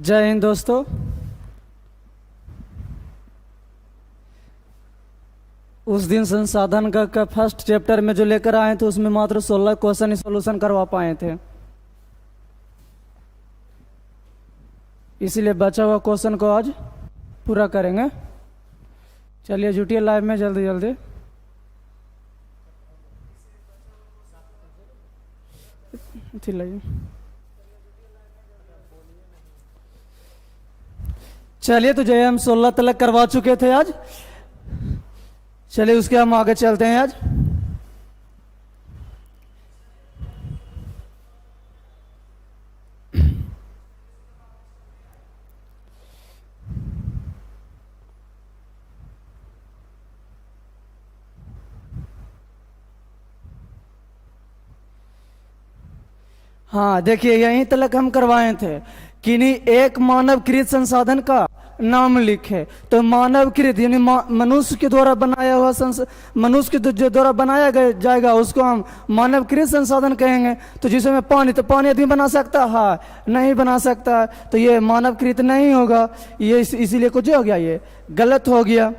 जय हिंद दोस्तों। उस दिन संसाधन का फर्स्ट चैप्टर में जो लेकर आए थे उसमें मात्र 16 क्वेश्चन ही सोल्यूशन करवा पाए थे, इसीलिए बचा हुआ क्वेश्चन को आज पूरा करेंगे। चलिए जुटिए लाइव में जल्दी जल्दी। चलिए तो जय हम 16 तलक करवा चुके थे आज। चलिए उसके हम आगे चलते हैं आज। हाँ देखिए, यहीं तलक हम करवाए थे कि नहीं एक मानवकृत संसाधन का नाम लिखे। तो मानवकृत यानी मनुष्य के द्वारा बनाया हुआ मनुष्य के जो द्वारा बनाया जाएगा उसको हम मानवकृत संसाधन कहेंगे। तो जिसमें पानी, तो पानी आदमी बना सकता है? नहीं बना सकता, तो ये मानवकृत नहीं होगा। ये इसीलिए कुछ हो गया, ये गलत हो गया।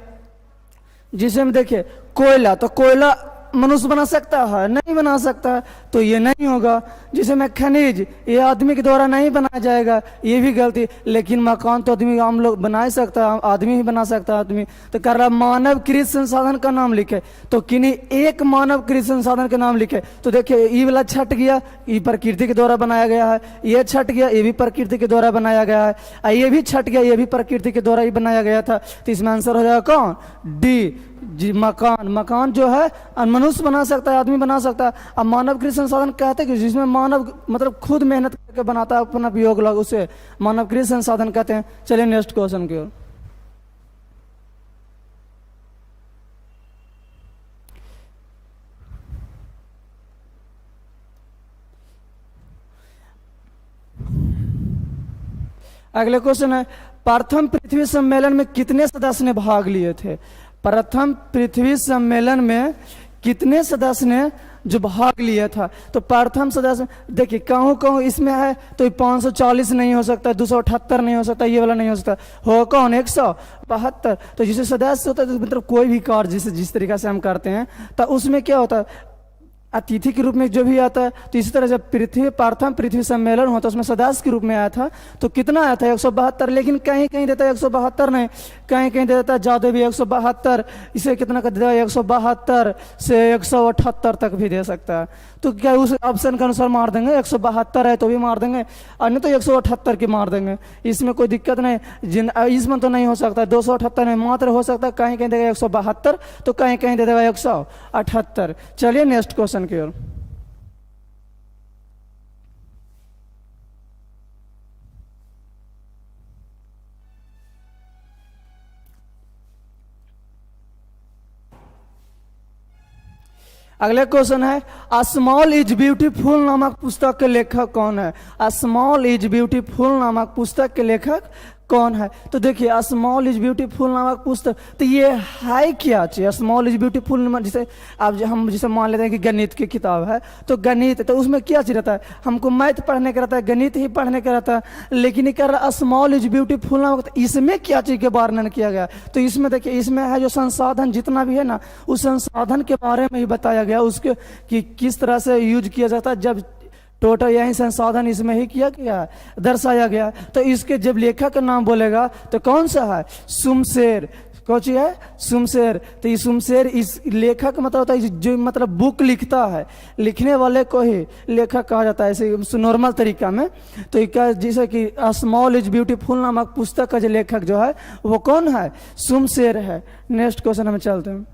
जिसमें देखिए कोयला, तो कोयला मनुष्य बना सकता है? नहीं बना सकता, तो ये नहीं होगा। जिसे मैं खनिज, ये आदमी के द्वारा नहीं बनाया जाएगा, ये भी गलती। लेकिन मकान तो आदमी हम लोग बना ही सकता है, आदमी ही बना सकता है आदमी। तो कर रहा मानवकृत संसाधन का नाम लिखे, तो किन्हीं एक मानवकृत संसाधन का नाम लिखे। तो देखिए ये वाला छट गया, ये प्रकृति के द्वारा बनाया गया है। ये छट गया, ये भी प्रकृति के द्वारा बनाया गया है। ये भी छट गया, ये भी प्रकृति के द्वारा ही बनाया गया था। तो इसमें आंसर हो जाएगा कौन? डी जी, मकान। मकान जो है मनुष्य बना सकता है, आदमी बना सकता है। अब मानवकृत संसाधन कहते हैं कि जिसमें मानव मतलब खुद मेहनत करके बनाता है अपना उपयोग लग, उसे मानवकृत संसाधन कहते हैं। चलिए नेक्स्ट क्वेश्चन की ओर। अगले क्वेश्चन है, प्रथम पृथ्वी सम्मेलन में कितने सदस्य ने भाग लिए थे? प्रथम पृथ्वी सम्मेलन में कितने सदस्य ने जो भाग लिया था? तो प्रथम सदस्य देखिए कहूँ कहूँ इसमें है, तो 540 नहीं हो सकता, 278 नहीं हो सकता, ये वाला नहीं हो सकता। हो कौन? 172। तो जिसे सदस्य होता है, तो मतलब कोई भी कार्य जिस तरीके से हम करते हैं, तो उसमें क्या होता है, अतिथि के रूप में जो भी आता है। तो इसी तरह जब प्रथम पृथ्वी सम्मेलन हुआ तो उसमें सदस्य के रूप में आया था। तो कितना आया था? 172। लेकिन कहीं कहीं देता है 172 नहीं, कहीं कहीं देता है ज़्यादा भी 172। इसे कितना कर देता है? 172 से 178 तक भी दे सकता है। तो क्या उस ऑप्शन के अनुसार मार देंगे? 172 है तो भी मार देंगे, और नहीं तो 178 की मार देंगे। इसमें कोई दिक्कत नहीं। इसमें तो नहीं हो सकता 278 में, मात्र हो सकता है कहीं कहीं देगा 172, तो कहीं कहीं दे देगा 178। चलिए नेक्स्ट क्वेश्चन की ओर। अगले क्वेश्चन है, अ स्मॉल इज ब्यूटीफुल नामक पुस्तक के लेखक कौन है? अ स्मॉल इज ब्यूटीफुल नामक पुस्तक के लेखक कौन है? तो देखिए अ स्मॉल इज ब्यूटीफुल नामक पुस्तक, तो ये है क्या चीज? स्मॉल इज ब्यूटीफुल जैसे अब हम जिसे मान लेते हैं कि गणित की किताब है, तो गणित, तो उसमें क्या चीज रहता है? हमको मैथ पढ़ने का रहता है, गणित ही पढ़ने का रहता है। लेकिन ये कर रहा स्मॉल इज ब्यूटीफुल नामक, तो इसमें क्या चीज के वर्णन किया गया? तो इसमें देखिए, इसमें है जो संसाधन जितना भी है ना, उस संसाधन के बारे में ही बताया गया, उसके कि किस तरह से यूज किया जाता है। जब टोटल यही संसाधन इसमें ही किया गया, दर्शाया गया। तो इसके जब लेखक का नाम बोलेगा तो कौन सा है? सुमशेर। कौन सी है? सुमशेर। तो ये सुमशेर इस लेखक मतलब होता है जो मतलब बुक लिखता है, लिखने वाले को ही लेखक कहा जाता है ऐसे नॉर्मल तरीका में। तो क्या जैसे कि स्मॉल इज ब्यूटीफुल नामक पुस्तक का जो लेखक जो है वो कौन है? सुमशेर है। नेक्स्ट क्वेश्चन हमें चलते हैं।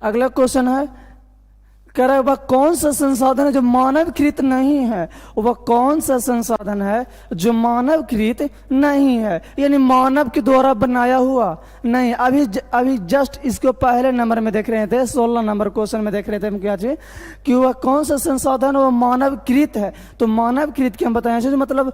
अगला क्वेश्चन है, कह रहा है वह कौन सा संसाधन है जो मानवकृत नहीं है? वह कौन सा संसाधन है जो मानवकृत नहीं है, यानी मानव के द्वारा बनाया हुआ नहीं। अभी जस्ट इसको पहले नंबर में देख रहे थे, 16 नंबर क्वेश्चन में देख रहे थे हम क्या चीज, कि वह कौन सा संसाधन वह मानवकृत है। तो मानवकृत के हम बताए मतलब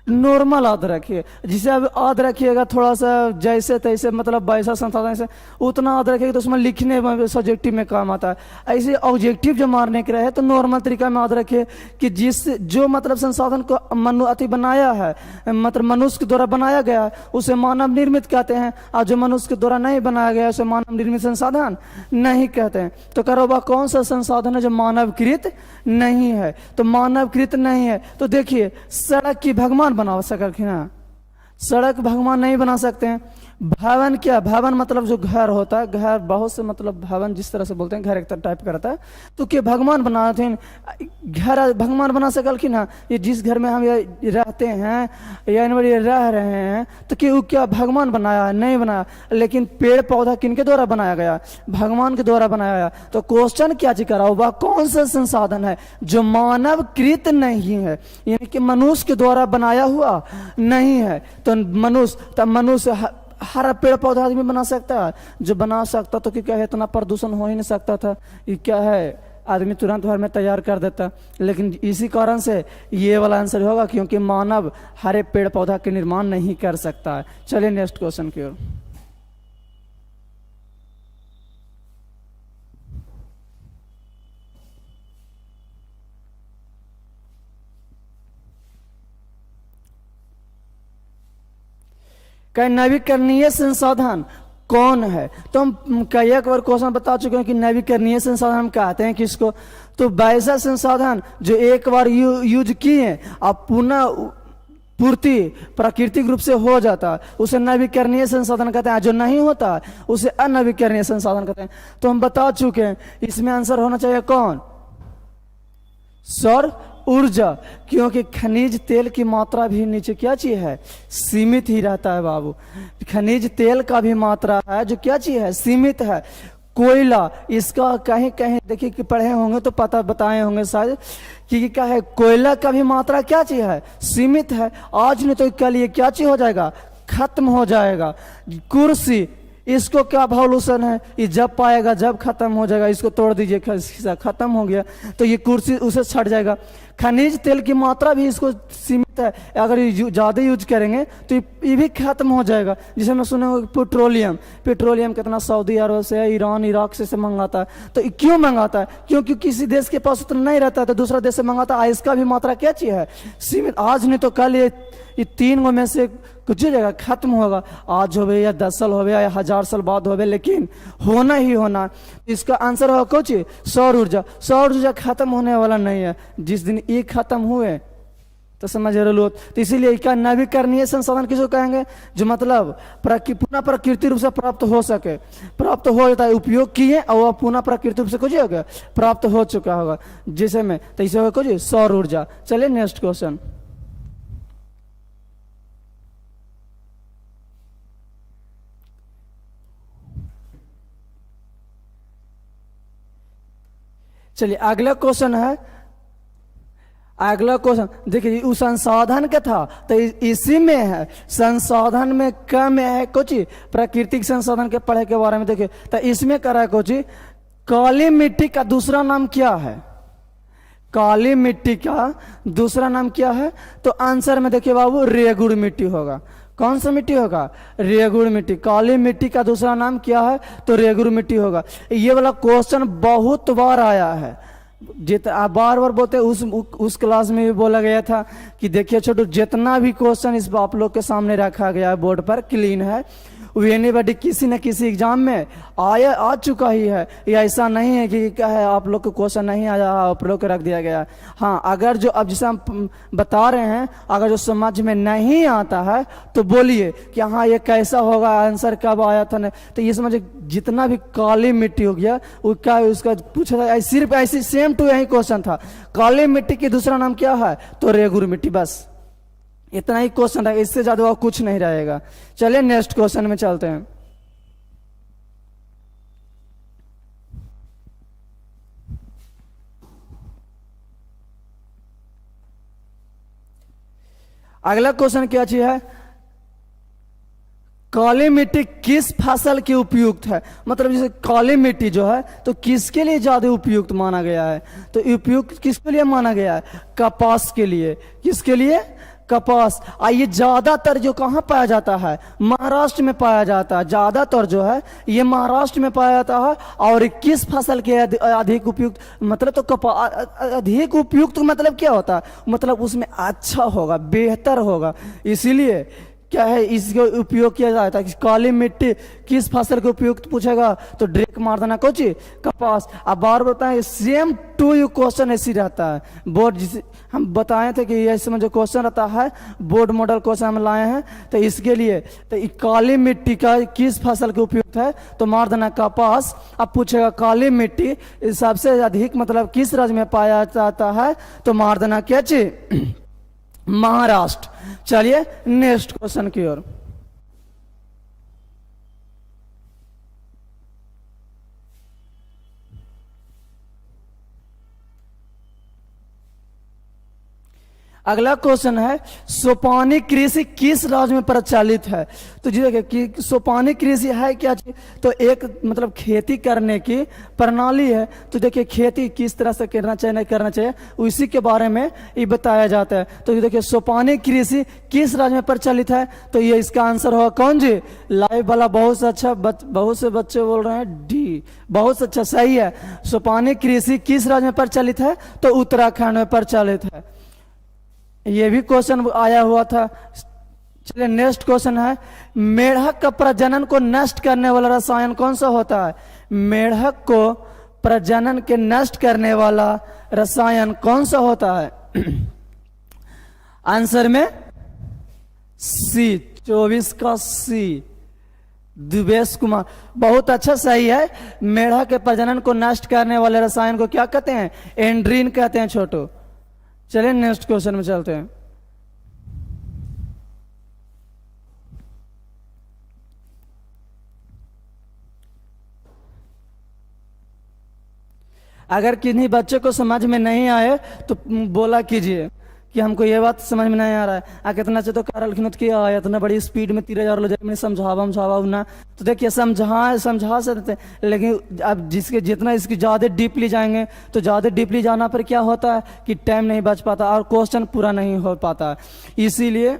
नॉर्मल याद रखिए, जिसे अब याद रखिएगा थोड़ा सा जैसे तैसे, मतलब वैसा संसाधन से उतना याद रखिएगा तो उसमें लिखने में सब्जेक्टिव में काम आता है। ऐसे ऑब्जेक्टिव जो मारने के रहे तो नॉर्मल तरीका में याद रखिए कि जिस जो मतलब संसाधन को अति बनाया है, मतलब मनुष्य के द्वारा बनाया गया है, उसे मानव निर्मित कहते हैं, और जो मनुष्य के द्वारा नहीं बनाया गया उसे मानव निर्मित संसाधन नहीं कहते हैं। तो करो वह कौन सा संसाधन है जो मानवकृत नहीं है? तो मानवकृत नहीं है तो देखिए सड़क की भगवान बना सकते हैं? सड़क भगवान नहीं बना सकते हैं। भवन क्या? भवन मतलब जो घर होता है, घर बहुत से मतलब भवन जिस तरह से बोलते हैं घर एक तरह टाइप करता है, तो क्या भगवान बनाते हैं? घर भगवान बना सकलखिन ना? ये जिस घर में हम ये रहते हैं या ये रह रहे हैं तो क्या भगवान बनाया है? नहीं बनाया। लेकिन पेड़ पौधा किनके द्वारा बनाया गया? भगवान के द्वारा बनाया गया। तो क्वेश्चन क्या चीज करा? वह कौन सा संसाधन है जो मानवकृत नहीं है, यानी कि मनुष्य के द्वारा बनाया हुआ नहीं है? तो मनुष्य हर पेड़ पौधा आदमी बना सकता है? जो बना सकता तो क्या है, इतना प्रदूषण हो ही नहीं सकता था। ये क्या है, आदमी तुरंत भर में तैयार कर देता। लेकिन इसी कारण से ये वाला आंसर होगा, क्योंकि मानव हरे पेड़ पौधा के निर्माण नहीं कर सकता है। चलिए नेक्स्ट क्वेश्चन की ओर। नवीकरणीय संसाधन कौन है? तो हम कई एक बार क्वेश्चन बता चुके हैं कि नवीकरणीय संसाधन हम कहते हैं किसको? तो वैसा संसाधन जो एक बार यूज किए अब पुनः पूर्ति प्राकृतिक रूप से हो जाता है उसे नवीकरणीय संसाधन कहते हैं। जो नहीं होता उसे अनवीकरणीय संसाधन कहते हैं। तो हम बता चुके हैं इसमें आंसर होना चाहिए कौन? सौर ऊर्जा, क्योंकि खनिज तेल की मात्रा भी नीचे क्या चीज है? सीमित ही रहता है बाबू। खनिज तेल का भी मात्रा है जो क्या चीज है? सीमित है। कोयला, इसका कहीं कहीं देखिए कि पढ़े होंगे तो पता बताए होंगे शायद कि क्या है, कोयला का भी मात्रा क्या चीज है? सीमित है। आज नहीं तो कल ये क्या चीज हो जाएगा? खत्म हो जाएगा। कुर्सी, इसको क्या वॉल्यूशन है? ये जब पाएगा जब खत्म हो जाएगा। इसको तोड़ दीजिए, खत्म हो गया तो ये कुर्सी उसे छट जाएगा। खनिज तेल की मात्रा भी इसको सीमित है, अगर ये ज़्यादा यूज करेंगे तो ये भी खत्म हो जाएगा। जिसे मैं सुने पेट्रोलियम कितना सऊदी अरब से, ईरान, इराक से मंगाता है। तो क्यों मंगाता है? क्योंकि किसी देश के पास उतना नहीं रहता है तो दूसरा देश से मंगाता है। इसका भी मात्रा क्या चीज है? सीमित। आज नहीं तो कल ये तीन गो में से कुछ जगह खत्म होगा। आज हो या 10 साल हो या 1000 साल बाद हो, लेकिन होना ही होना। इसका आंसर होगा कुछ सौर ऊर्जा। सौर ऊर्जा खत्म होने वाला नहीं है। जिस दिन ये खत्म हुए तो समझ लो। तो इसीलिए इसका नवीकरणीय संसाधन किसको कहेंगे? जो मतलब पुनः प्रकृति रूप से प्राप्त हो सके, प्राप्त हो जाता है, उपयोग किए और वह पुनः प्रकृति रूप से कुछ हो गया, प्राप्त हो चुका होगा। जैसे में तो इसे होगा कुछ सौर ऊर्जा। चलिए नेक्स्ट क्वेश्चन। चलिए अगला क्वेश्चन है। अगला क्वेश्चन देखिए, उस संसाधन का था तो इसी में है, संसाधन में कम है कुछ प्राकृतिक संसाधन के पढ़े के बारे में। देखिए तो इसमें करा है कुछ, काली मिट्टी का दूसरा नाम क्या है? काली मिट्टी का दूसरा नाम क्या है? तो आंसर में देखिए बाबू रेगुड़ मिट्टी होगा। कौन सा मिट्टी होगा? रेगुड़ मिट्टी। काली मिट्टी का दूसरा नाम क्या है? तो रेगुड़ मिट्टी होगा। ये वाला क्वेश्चन बहुत बार आया है, आप बार बार बोलते उस क्लास में भी बोला गया था कि देखिए छोटू, जितना भी क्वेश्चन इस आप लोग के सामने रखा गया है बोर्ड पर क्लीन है, वो एनीबॉडी किसी न किसी एग्जाम में आ चुका ही है। या ऐसा नहीं है कि क्या है आप लोग को क्वेश्चन नहीं आया, आप लोग को रख दिया गया। हाँ, अगर जो अब जैसे हम बता रहे हैं, अगर जो समझ में नहीं आता है तो बोलिए कि हाँ ये कैसा होगा, आंसर कब आया था। नहीं तो ये समझे जितना भी काली मिट्टी हो गया वो क्या उसका पूछा था, सिर्फ ऐसी सेम टू यही क्वेश्चन था। काली मिट्टी की दूसरा नाम क्या है? तो रेगुड़ मिट्टी। बस इतना ही क्वेश्चन रहेगा, इससे ज्यादा और कुछ नहीं रहेगा। चलिए नेक्स्ट क्वेश्चन में चलते हैं। अगला क्वेश्चन क्या चीज है? काली मिट्टी किस फसल के उपयुक्त है? मतलब जैसे काली मिट्टी जो है तो किसके लिए ज्यादा उपयुक्त माना गया है? तो उपयुक्त किसके लिए माना गया है? कपास के लिए। किसके लिए? कपास। ये ज्यादातर जो कहाँ पाया जाता है, महाराष्ट्र में पाया जाता है, ज्यादातर जो है ये महाराष्ट्र में पाया जाता है। और किस फसल के अधिक उपयुक्त, मतलब तो कपास अधिक उपयुक्त मतलब क्या होता है, मतलब उसमें अच्छा होगा, बेहतर होगा, इसीलिए क्या है इसका उपयोग किया जाता है। काली मिट्टी किस फसल के उपयुक्त पूछेगा तो ड्रिक मार देना कोची कपास। अब बार बताएं सेम टू यू क्वेश्चन ऐसी रहता है बोर्ड, जिसे हम बताए थे कि ऐसे में जो क्वेश्चन रहता है बोर्ड मॉडल क्वेश्चन हम लाए हैं। तो इसके लिए तो काली मिट्टी का किस फसल के उपयुक्त है तो मार देना कपास। अब पूछेगा काली मिट्टी सबसे अधिक मतलब किस राज्य में पाया जाता है तो मार देना क्या चीज महाराष्ट्र। चलिए नेक्स्ट क्वेश्चन की ओर। अगला क्वेश्चन है सोपानी कृषि किस राज्य में प्रचलित है। तो जी देखिए कि सोपानी कृषि है क्या चीज, तो एक मतलब खेती करने की प्रणाली है। तो देखिए खेती किस तरह से करना चाहिए नहीं करना चाहिए उसी के बारे में ये बताया जाता है। तो ये देखिए सोपानी कृषि किस राज्य में प्रचलित है तो ये इसका आंसर होगा कौन जी, लाइव वाला बहुत से अच्छा बहुत से बच्चे बोल रहे हैं डी, बहुत अच्छा सही है। सोपानी कृषि किस राज्य में प्रचलित है तो उत्तराखंड में प्रचलित है। ये भी क्वेश्चन आया हुआ था। चलिए नेक्स्ट क्वेश्चन है मेढक का प्रजनन को नष्ट करने वाला रसायन कौन सा होता है। मेढक को प्रजनन के नष्ट करने वाला रसायन कौन सा होता है आंसर में सी, 24 का सी, दुबेश कुमार बहुत अच्छा सही है। मेढक के प्रजनन को नष्ट करने वाले रसायन को क्या कहते हैं, एंड्रीन कहते हैं छोटू। चलिए नेक्स्ट क्वेश्चन में चलते हैं। अगर किन्हीं बच्चे को समझ में नहीं आए तो बोला कीजिए कि हमको ये बात समझ में नहीं आ रहा है। कितना चाहिए तो कारल खिनत किया है इतना बड़ी स्पीड में 3000 लो मैंने समझावा ना। तो देखिए समझा सकते लेकिन अब जिसके जितना इसकी ज़्यादा डीपली जाएंगे तो ज़्यादा डीपली जाना पर क्या होता है कि टाइम नहीं बच पाता और क्वेश्चन पूरा नहीं हो पाता। इसीलिए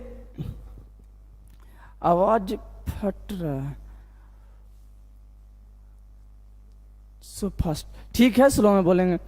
आवाज फट रहा है सो फास्ट, ठीक है स्लो में बोलेंगे।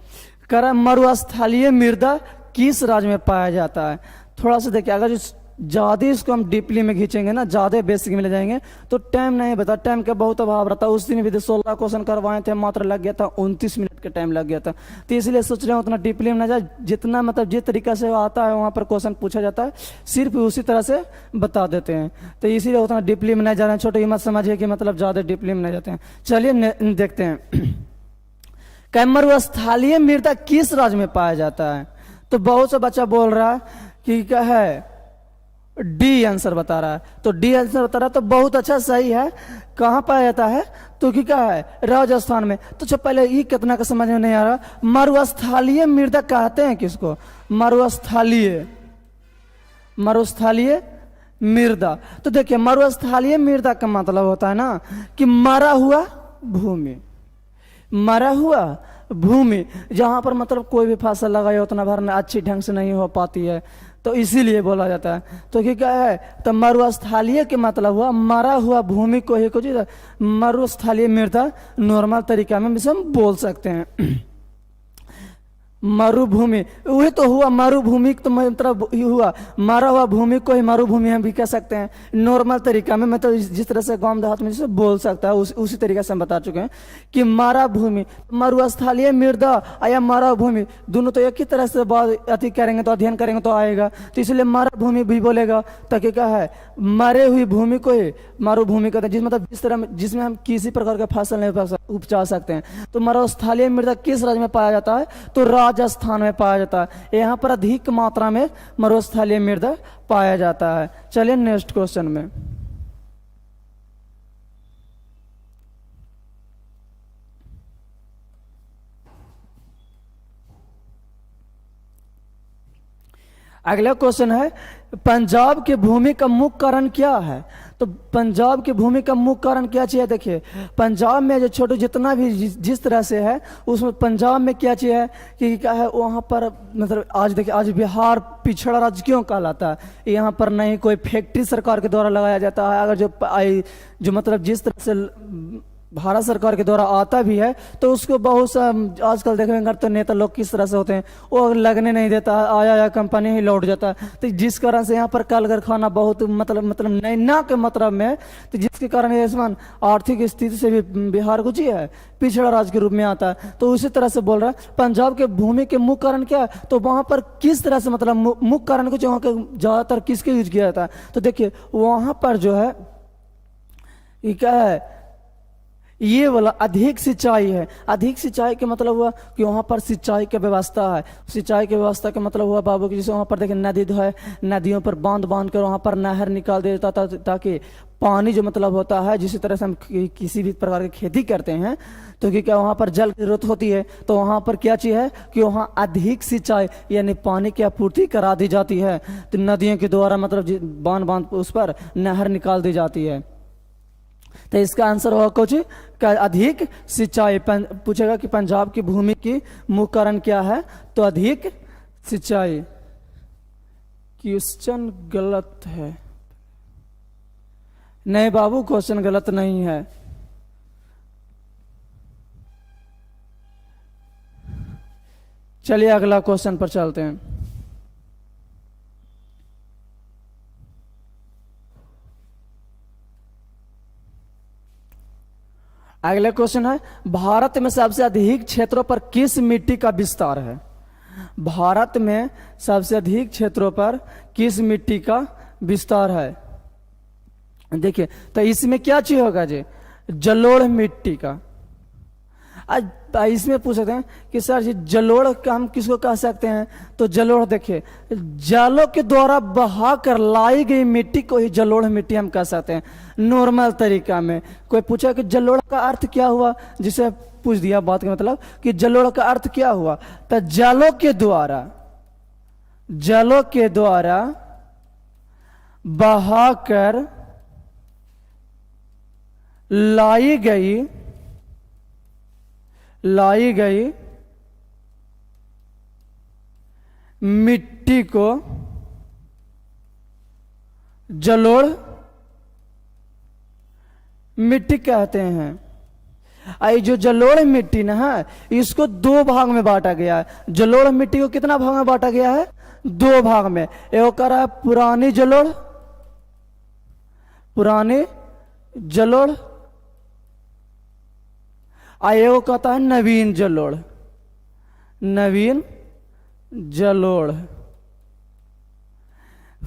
करा मरुस्थलीय मृदा किस राज्य में पाया जाता है। थोड़ा सा देखिए अगर ज़्यादा इसको हम डीपली में खींचेंगे ना, ज़्यादा बेसिक में ले जाएंगे तो टाइम नहीं बता, टाइम का बहुत अभाव रहता है। उस दिन भी 16 क्वेश्चन करवाए थे, मात्र लग गया था 29 मिनट का टाइम लग गया था। तो इसलिए सोच रहे हैं उतना डीपली में ना जाए, जितना मतलब जिस तरीका से आता है वहाँ पर क्वेश्चन पूछा जाता है सिर्फ उसी तरह से बता देते हैं। तो इसीलिए उतना डीपली में नहीं जा रहे हैं। छोटे ही मत समझिए कि मतलब ज़्यादा डीपली में नहीं जाते हैं। चलिए देखते हैं मरुस्थलीय मृदा किस राज्य में पाया जाता है। तो बहुत सा बच्चा बोल रहा है कि क्या है डी आंसर बता रहा है, तो डी आंसर बता रहा है तो बहुत अच्छा सही है। कहाँ पाया जाता है तो क्या है राजस्थान में। तो पहले ये कितना का समझ में नहीं आ रहा, मरुस्थलीय मृदा कहते हैं किसको, मरुस्थलीय मृदा। तो देखिए मरुस्थलीय मृदा का मतलब होता है ना कि मरा हुआ भूमि, मरा हुआ भूमि जहां पर मतलब कोई भी फसल लगाए उतना भरना अच्छी ढंग से नहीं हो पाती है, तो इसीलिए बोला जाता है। तो क्या है तो मरुस्थलीय के मतलब हुआ मरा हुआ भूमि को ही कुछ मरुस्थलीय मृदा नॉर्मल तरीका में हम बोल सकते हैं। मरुभूमि वही तो हुआ, मरुभूमि तो मतलब हुआ मरा हुआ भूमि को ही मरुभूमि हम भी कह सकते हैं नॉर्मल तरीका में, मतलब जिस तरह से गांव देहात में जिसे बोल सकता है उसी तरीके से हम बता चुके हैं कि मरा भूमि, मरुस्थलीय मृदा या मरा भूमि दोनों तो एक ही तरह से बात अति करेंगे तो अध्ययन करेंगे तो आएगा। तो इसलिए मरा भूमि भी बोलेगा ताकि क्या है मरे हुई भूमि को ही मरुभूमि कहते हैं, जिस मतलब जिस तरह जिसमें हम किसी प्रकार का फसल नहीं उपजा सकते हैं। तो मरुस्थलीय मृदा किस राज्य में पाया जाता है तो राजस्थान में पाया जाता है। यहाँ पर अधिक मात्रा में मरुस्थलीय मृदा पाया जाता है। चलिए नेक्स्ट क्वेश्चन में। अगला क्वेश्चन है, पंजाब के भूमि का मुख्य कारण क्या है? तो पंजाब की भूमि का मुख्य कारण क्या चाहिए? देखिए, पंजाब में जो छोटे जितना भी जिस तरह से है, उसमें पंजाब में क्या चाहिए कि क्या है वहाँ पर, मतलब आज देखिए, आज बिहार पिछड़ा राज्य क्यों कहलाता है? यहाँ पर नहीं कोई फैक्ट्री सरकार के द्वारा लगाया जाता है। अगर जो मतलब जिस तरह से भारत सरकार के द्वारा आता भी है, तो उसको बहुत सा आजकल देखेंगे तो नेता लोग किस तरह से होते हैं, वो लगने नहीं देता, आया कंपनी ही लौट जाता है। तो जिस कारण से यहाँ पर कल कारखाना बहुत मतलब नहीं ना के मतलब में, तो जिसके कारण ये समान आर्थिक स्थिति से भी बिहार कुछ ही है, पिछड़ा राज्य के रूप में आता है। तो उसी तरह से बोल रहा है पंजाब के भूमि के मुख्य कारण क्या है? तो वहाँ पर किस तरह से मतलब मुख्य कारण कुछ वहाँ के ज़्यादातर किसके यूज किया जाता है? तो देखिए, वहाँ पर जो है ये क्या है, ये वाला अधिक सिंचाई है। अधिक सिंचाई के मतलब हुआ कि वहाँ पर सिंचाई की व्यवस्था है। सिंचाई की व्यवस्था का मतलब हुआ बाबू कि जैसे वहाँ पर देखिए नदी जो है, नदियों पर बांध बांध कर वहाँ पर नहर निकाल देता था, ताकि पानी जो मतलब होता है, जिस तरह से हम किसी भी प्रकार की खेती करते हैं, तो क्या वहाँ पर जल की जरूरत होती है, तो वहाँ पर क्या चीज़ है कि वहाँ अधिक सिंचाई यानी पानी की आपूर्ति करा दी जाती है। तो नदियों के द्वारा मतलब बांध बांध उस पर नहर निकाल दी जाती है। तो इसका आंसर होगा कुछ का अधिक सिंचाई। पूछेगा कि पंजाब की भूमि की मुख्य कारण क्या है? तो अधिक सिंचाई। क्वेश्चन गलत है। नहीं बाबू, क्वेश्चन गलत नहीं है। चलिए अगला क्वेश्चन पर चलते हैं। अगला क्वेश्चन है, भारत में सबसे अधिक क्षेत्रों पर किस मिट्टी का विस्तार है? भारत में सबसे अधिक क्षेत्रों पर किस मिट्टी का विस्तार है? देखिए, तो इसमें क्या चीज होगा जी? जलोढ़ मिट्टी का। आज इसमें पूछ सकते हैं कि सर जी जलोढ़ का हम किसको कह सकते हैं? तो जलोढ़ देखिए, जलों के द्वारा बहा कर लाई गई मिट्टी को ही जलोढ़ मिट्टी हम कह सकते हैं नॉर्मल तरीका में। कोई पूछा कि जलोढ़ का अर्थ क्या हुआ, जिसे पूछ दिया बात का मतलब कि जलोढ़ का अर्थ क्या हुआ? तो जलों के द्वारा बहाकर लाई गई मिट्टी को जलोढ़ मिट्टी कहते हैं। आई जो जलोढ़ मिट्टी ना है, इसको दो भाग में बांटा गया है। जलोढ़ मिट्टी को कितना भाग में बांटा गया है? दो भाग में। एक कह रहा है पुरानी जलोढ़, एगो कहता है नवीन जलोढ़।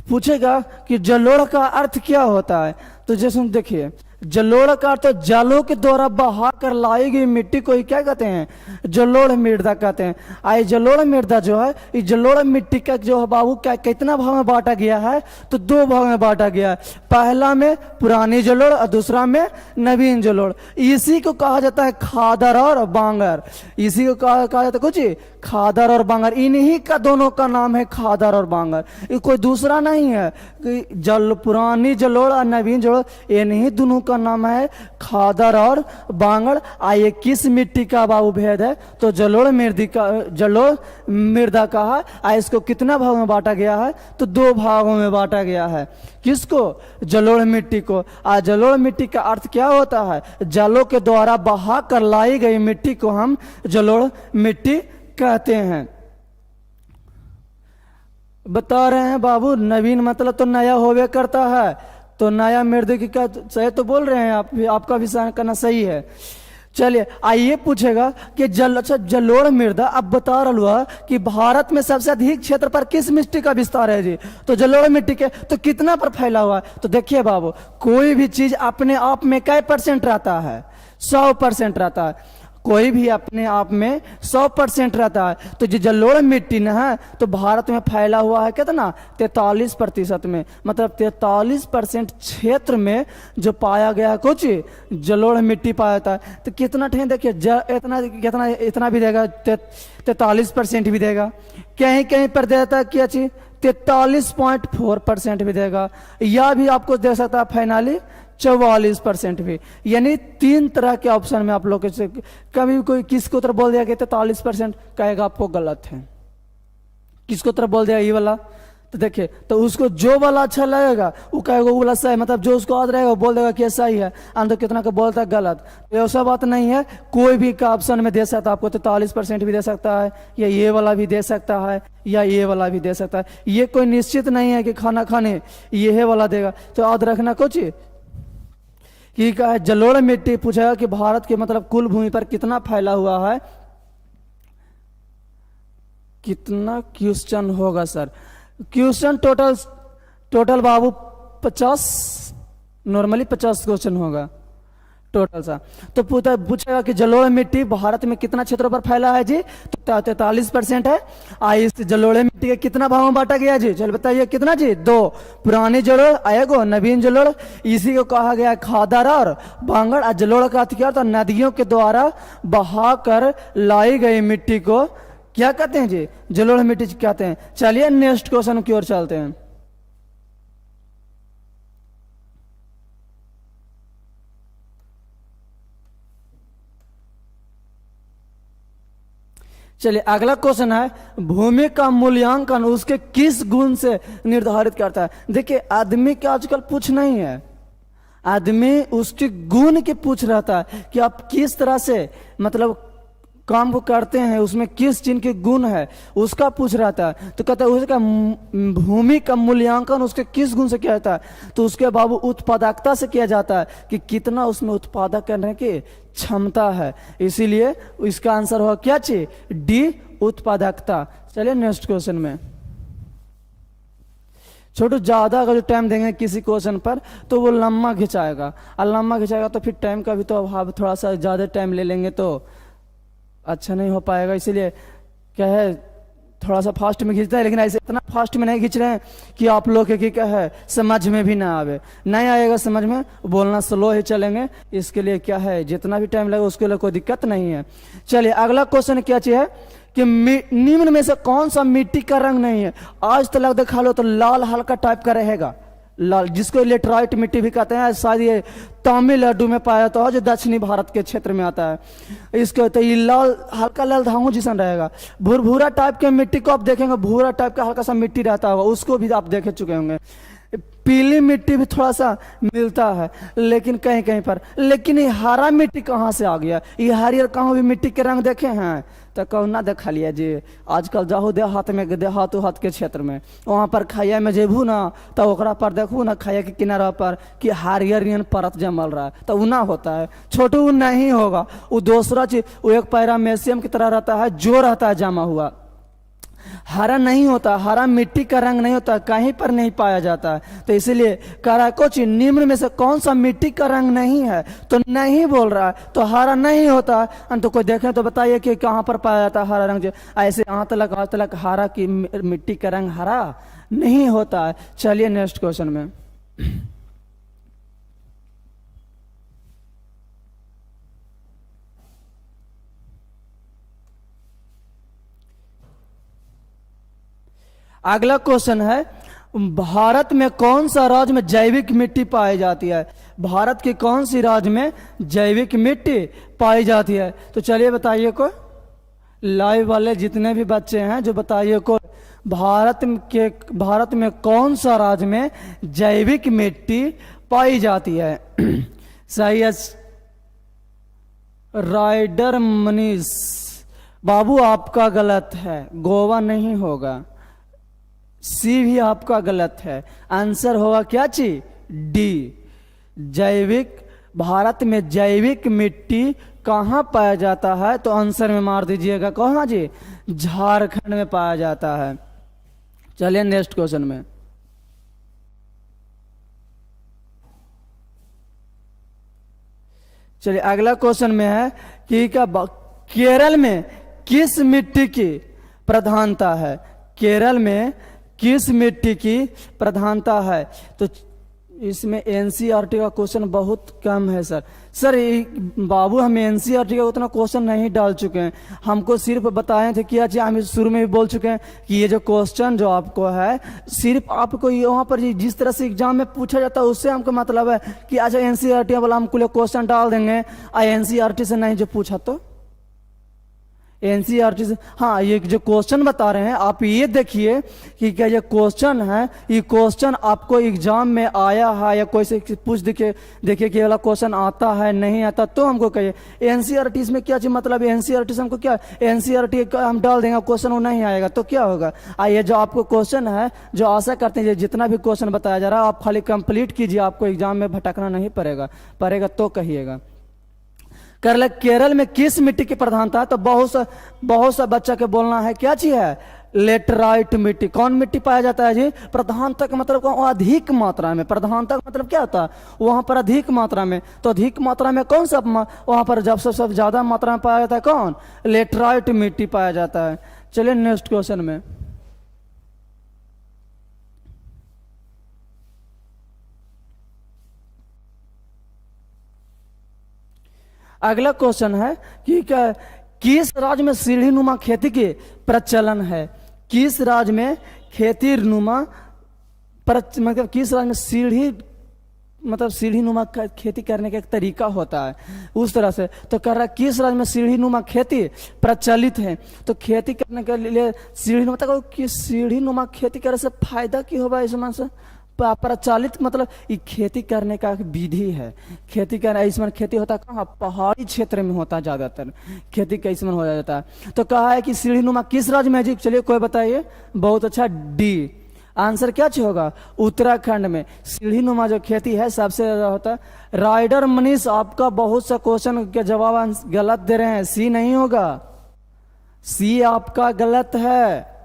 पूछेगा कि जलोढ़ का अर्थ क्या होता है? तो जैसे देखिए, जलोढ़ का अर्थ जलों के द्वारा बहा कर लाई गई मिट्टी को ही क्या कहते हैं? जलोढ़ मृदा कहते हैं। आई जलोढ़ मृदा जो है, इस जलोढ़ मिट्टी का जो है बाबू क्या कितना भाग में बांटा गया है? तो दो भाग में बांटा गया है। पहला में पुरानी जलोढ़ और दूसरा में नवीन जलोढ़। इसी को कहा जाता है खादर और बांगर। इसी को कहा जाता है कुछ खादर और बांगर। इन्हीं का दोनों का नाम है खादर और बांगर, ये कोई दूसरा नहीं है। पुरानी जलोढ़ और नवीन जलोढ़ इन्हीं दोनों का नाम है खादर और बांगर। आइए किस मिट्टी का बाबू भेद है? तो जलोढ़ मृदा कहा। इसको कितना भाग में बांटा गया है? तो दो भागों में बांटा गया है। किसको? जलोढ़ मिट्टी को। जलोढ़ मिट्टी का अर्थ क्या होता है? जलों के द्वारा बहा कर लाई गई मिट्टी को हम जलोढ़ मिट्टी कहते हैं। बता रहे हैं बाबू, नवीन मतलब तो नया होवे करता है, तो नया मृदा की क्या सही तो बोल रहे हैं आप, आपका भी करना सही है। चलिए आइए पूछेगा कि जलोढ़ मृदा अब बता रहा हुआ कि भारत में सबसे अधिक क्षेत्र पर किस मिट्टी का विस्तार है जी? तो जलोढ़ मिट्टी के। तो कितना पर फैला हुआ है? तो देखिए बाबू, कोई भी चीज अपने आप में कै % रहता है? 100% रहता है। कोई भी अपने आप में 100% रहता है। तो जो जलोढ़ मिट्टी न है, तो भारत में फैला हुआ है कितना? 43% में। मतलब 43% क्षेत्र में जो पाया गया है कुछ जलोढ़ मिट्टी पाया जाता है। तो कितना ठे देखिए, इतना भी देगा, 43% भी देगा। कहीं कहीं पर देता है क्या चीज 43.4% भी देगा, या भी आपको दे सकता है फाइनली 44% भी। यानी 3 तरह के ऑप्शन में आप लोग कभी कोई किसको तरफ बोल दिया कि 43% कहेगा आपको गलत है, किसको तरफ बोल दिया ये वाला, तो देखिए तो उसको जो वाला अच्छा लगेगा वो कहेगा वो वाला सही, मतलब जो उसको याद रहेगा वो बोल देगा कि सही है, तो कितना का बोलता है गलत। तो ऐसा बात नहीं है, कोई भी का ऑप्शन में दे सकता है आपको, 43% भी दे सकता है, या ये वाला भी दे सकता है, या ये वाला भी दे सकता है। ये कोई निश्चित नहीं है कि खाना खाने ये वाला देगा। तो याद रखना कुछ कि क्या है, जलोढ़ मिट्टी पूछेगा कि भारत के मतलब कुल भूमि पर कितना फैला हुआ है, कितना क्वेश्चन होगा सर, क्वेश्चन टोटल बाबू 50, नॉर्मली 50 क्वेश्चन होगा टोटल सा। तो पूछेगा कि जलोढ़ मिट्टी भारत में कितना क्षेत्रों पर फैला है जी, तो 43% है। इस जलोढ़ मिट्टी के कितना भागों में बांटा गया जी, चल बताइए कितना जी, 2। पुरानी जलोढ़ आएगो, नवीन जलोढ़, इसी को कहा गया है खादर और बांगड़। और जलोढ़ का अर्थ क्या होता है, नदियों के द्वारा बहा कर लाई गई मिट्टी को क्या कहते हैं जी, जलोढ़ मिट्टी कहते हैं। चलिए नेक्स्ट क्वेश्चन की ओर चलते हैं। चलिए अगला क्वेश्चन है, भूमि का मूल्यांकन उसके किस गुण से निर्धारित करता है। देखिए आदमी का आजकल पूछ नहीं है, आदमी उसके गुण के पूछ रहता है कि आप किस तरह से मतलब काम को करते हैं, उसमें किस चीज के गुण है उसका पूछ रहता है। तो कहता है उसका भूमि का मूल्यांकन उसके किस गुण से किया जाता है, तो उसके बाबू उत्पादकता से किया जाता है कि कितना उसमें उत्पादक करने की क्षमता है। इसीलिए इसका आंसर होगा क्या चीज, डी, उत्पादकता। चलिए नेक्स्ट क्वेश्चन में। छोटू ज्यादा अगर टाइम देंगे किसी क्वेश्चन पर तो वो लम्बा खिंचाएगा, और लम्बा खिंचाएगा तो फिर टाइम का भी तो अभाव, थोड़ा सा ज्यादा टाइम ले लेंगे तो अच्छा नहीं हो पाएगा। इसीलिए क्या है थोड़ा सा फास्ट में खींचता है, लेकिन ऐसे इतना फास्ट में नहीं खींच रहे हैं कि आप लोग के क्या है समझ में भी ना आवे, नहीं आएगा समझ में, बोलना स्लो ही चलेंगे। इसके लिए क्या है जितना भी टाइम लगेगा उसके लिए कोई दिक्कत नहीं है। चलिए अगला क्वेश्चन क्या चीज है कि निम्न में से कौन सा मिट्टी का रंग नहीं है। आज तक देखा लो तो लाल हल्का टाइप का रहेगा, लाल, जिसको लेटराइट मिट्टी भी कहते हैं। शायद ये तमिलनाडु में पाया जाता है जो दक्षिणी भारत के क्षेत्र में आता है। इसको तो ये लाल हल्का लाल धांगू जिसा रहेगा। भूरा टाइप के मिट्टी को आप देखेंगे, भूरा टाइप का हल्का सा मिट्टी रहता होगा, उसको भी आप देखे चुके होंगे। पीली मिट्टी भी थोड़ा सा मिलता है लेकिन कहीं कहीं पर, लेकिन ये हरा मिट्टी कहाँ से आ गया, ये हरियर कहाँ भी मिट्टी के रंग देखे हैं तो कहूँ ना देखा लिया जी। आजकल जाओ देहात में, देहात के क्षेत्र में, वहाँ पर खाया में जेबू ना तो ओकरा पर देखू ना खाया के किनारा पर कि हरियर परत जमल रहा है, तो ऊना होता है। छोटू नहीं होगा, वो दूसरा चीज, वो एक पैरामेशियम की तरह रहता है जो रहता है जमा हुआ, हरा नहीं होता, हरा मिट्टी का रंग नहीं होता, कहीं पर नहीं पाया जाता है। तो इसीलिए कराकोच निम्न में से कौन सा मिट्टी का रंग नहीं है, तो नहीं बोल रहा है, तो हरा नहीं होता। तो कोई देखें तो बताइए कि कहाँ पर पाया जाता है हरा रंग, जो ऐसे आज तक हरा की मिट्टी का रंग हरा नहीं होता है। चलिए नेक्स्ट क्वेश्चन में। अगला क्वेश्चन है, भारत में कौन सा राज्य में जैविक मिट्टी पाई जाती है। भारत के कौन सी राज्य में जैविक मिट्टी पाई जाती है, तो चलिए बताइए को, लाइव वाले जितने भी बच्चे हैं जो बताइए को, भारत में कौन सा राज्य में जैविक मिट्टी पाई जाती है। सही है राइडर मनीष बाबू, आपका गलत है, गोवा नहीं होगा, सी भी आपका गलत है। आंसर होगा क्या चीज, डी, जैविक। भारत में जैविक मिट्टी कहाँ पाया जाता है, तो आंसर में मार दीजिएगा कहाँ जी, झारखंड में पाया जाता है। चलिए नेक्स्ट क्वेश्चन में। चलिए अगला क्वेश्चन में है कि क्या केरल में किस मिट्टी की प्रधानता है। केरल में किस मिट्टी की प्रधानता है, तो इसमें एनसीईआरटी का क्वेश्चन बहुत कम है सर। सर बाबू हम एनसीईआरटी का उतना क्वेश्चन नहीं डाल चुके हैं, हमको सिर्फ बताए थे कि अच्छा हम शुरू में भी बोल चुके हैं कि ये जो क्वेश्चन जो आपको है सिर्फ आपको वहाँ पर जिस तरह से एग्जाम में पूछा जाता है उससे हमको मतलब है कि अच्छा एनसीईआरटी वाला हमको क्वेश्चन डाल देंगे, एनसीईआरटी से नहीं जो पूछा तो एनसीईआरटी से। हाँ ये जो क्वेश्चन बता रहे हैं आप ये देखिए कि क्या ये क्वेश्चन है, ये क्वेश्चन आपको एग्जाम में आया है या कोई से पूछ देखिए कि वाला क्वेश्चन आता है नहीं आता तो हमको कहिए। एनसीईआरटी में क्या चीज मतलब एनसीईआरटी से हमको क्या, एनसीईआरटी हम डाल देंगे क्वेश्चन वो नहीं आएगा तो क्या होगा। ये जो आपको क्वेश्चन है जो आशा करते हैं जितना भी क्वेश्चन बताया जा रहा है आप खाली कंप्लीट कीजिए, आपको एग्जाम में भटकना नहीं पड़ेगा तो कहिएगा। केरल में किस मिट्टी की प्रधानता है, तो बहुत सा बच्चा के बोलना है क्या चीज है, लेटराइट मिट्टी। कौन मिट्टी पाया जाता है जी, प्रधानता का मतलब अधिक मात्रा में, प्रधानता का मतलब क्या होता है वहां पर अधिक मात्रा में, तो अधिक मात्रा में कौन सा वहां पर जब सबसे ज्यादा मात्रा में पाया जाता है कौन, लेटराइट मिट्टी पाया जाता है। चलिए नेक्स्ट क्वेश्चन में, अगला क्वेश्चन है कि क्या किस राज्य में सीढ़ी नुमा खेती के प्रचलन है, किस राज्य में खेती नुमा मतलब किस राज्य में सीढ़ी नुमा खेती करने का एक तरीका होता है उस तरह से, तो कह रहा है किस राज्य में सीढ़ी नुमा खेती प्रचलित है। तो खेती करने के लिए सीढ़ी नुमा सीढ़ी नुमा खेती करने से फायदा की होगा इसमें से प्रचलित मतलब ये खेती करने का विधि है, खेती करना इसमें खेती होता है कहाँ, पहाड़ी क्षेत्र में होता है ज्यादातर खेती का इसमें हो जाता है। तो कहा है कि सीढ़ी नुमा किस राज्य में है जी, चलिए कोई बताइए, बहुत अच्छा डी आंसर क्या चाहिए होगा, उत्तराखंड में सीढ़ी नुमा जो खेती है सबसे ज्यादा होता है। राइडर मनीष आपका बहुत सा क्वेश्चन के जवाब गलत दे रहे हैं, सी नहीं होगा, सी आपका गलत है,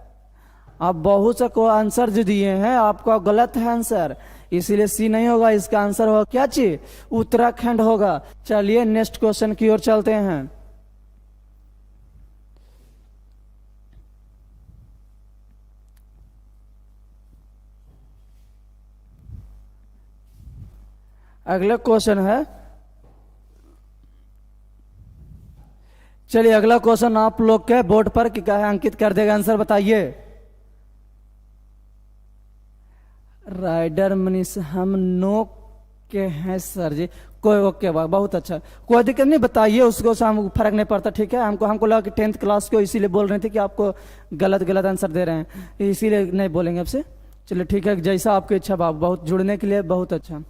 आप बहुत सा को आंसर जो दिए हैं आपका गलत है आंसर, इसीलिए सी नहीं होगा, इसका आंसर होगा क्या चीज, उत्तराखंड होगा। चलिए नेक्स्ट क्वेश्चन की ओर चलते हैं। अगला क्वेश्चन है, चलिए अगला क्वेश्चन आप लोग के बोर्ड पर क्या है अंकित कर देगा, आंसर बताइए। राइडर मनीष हम नो के हैं सर जी, कोई ओके बहुत अच्छा, कोई दिक्कत नहीं, बताइए उसको हमको फर्क नहीं पड़ता, ठीक है। हमको लगा कि 10th क्लास को इसीलिए बोल रहे थे कि आपको गलत आंसर दे रहे हैं, इसीलिए नहीं बोलेंगे आपसे। चलिए ठीक है, जैसा आपकी इच्छा बाबू, बहुत जुड़ने के लिए बहुत अच्छा।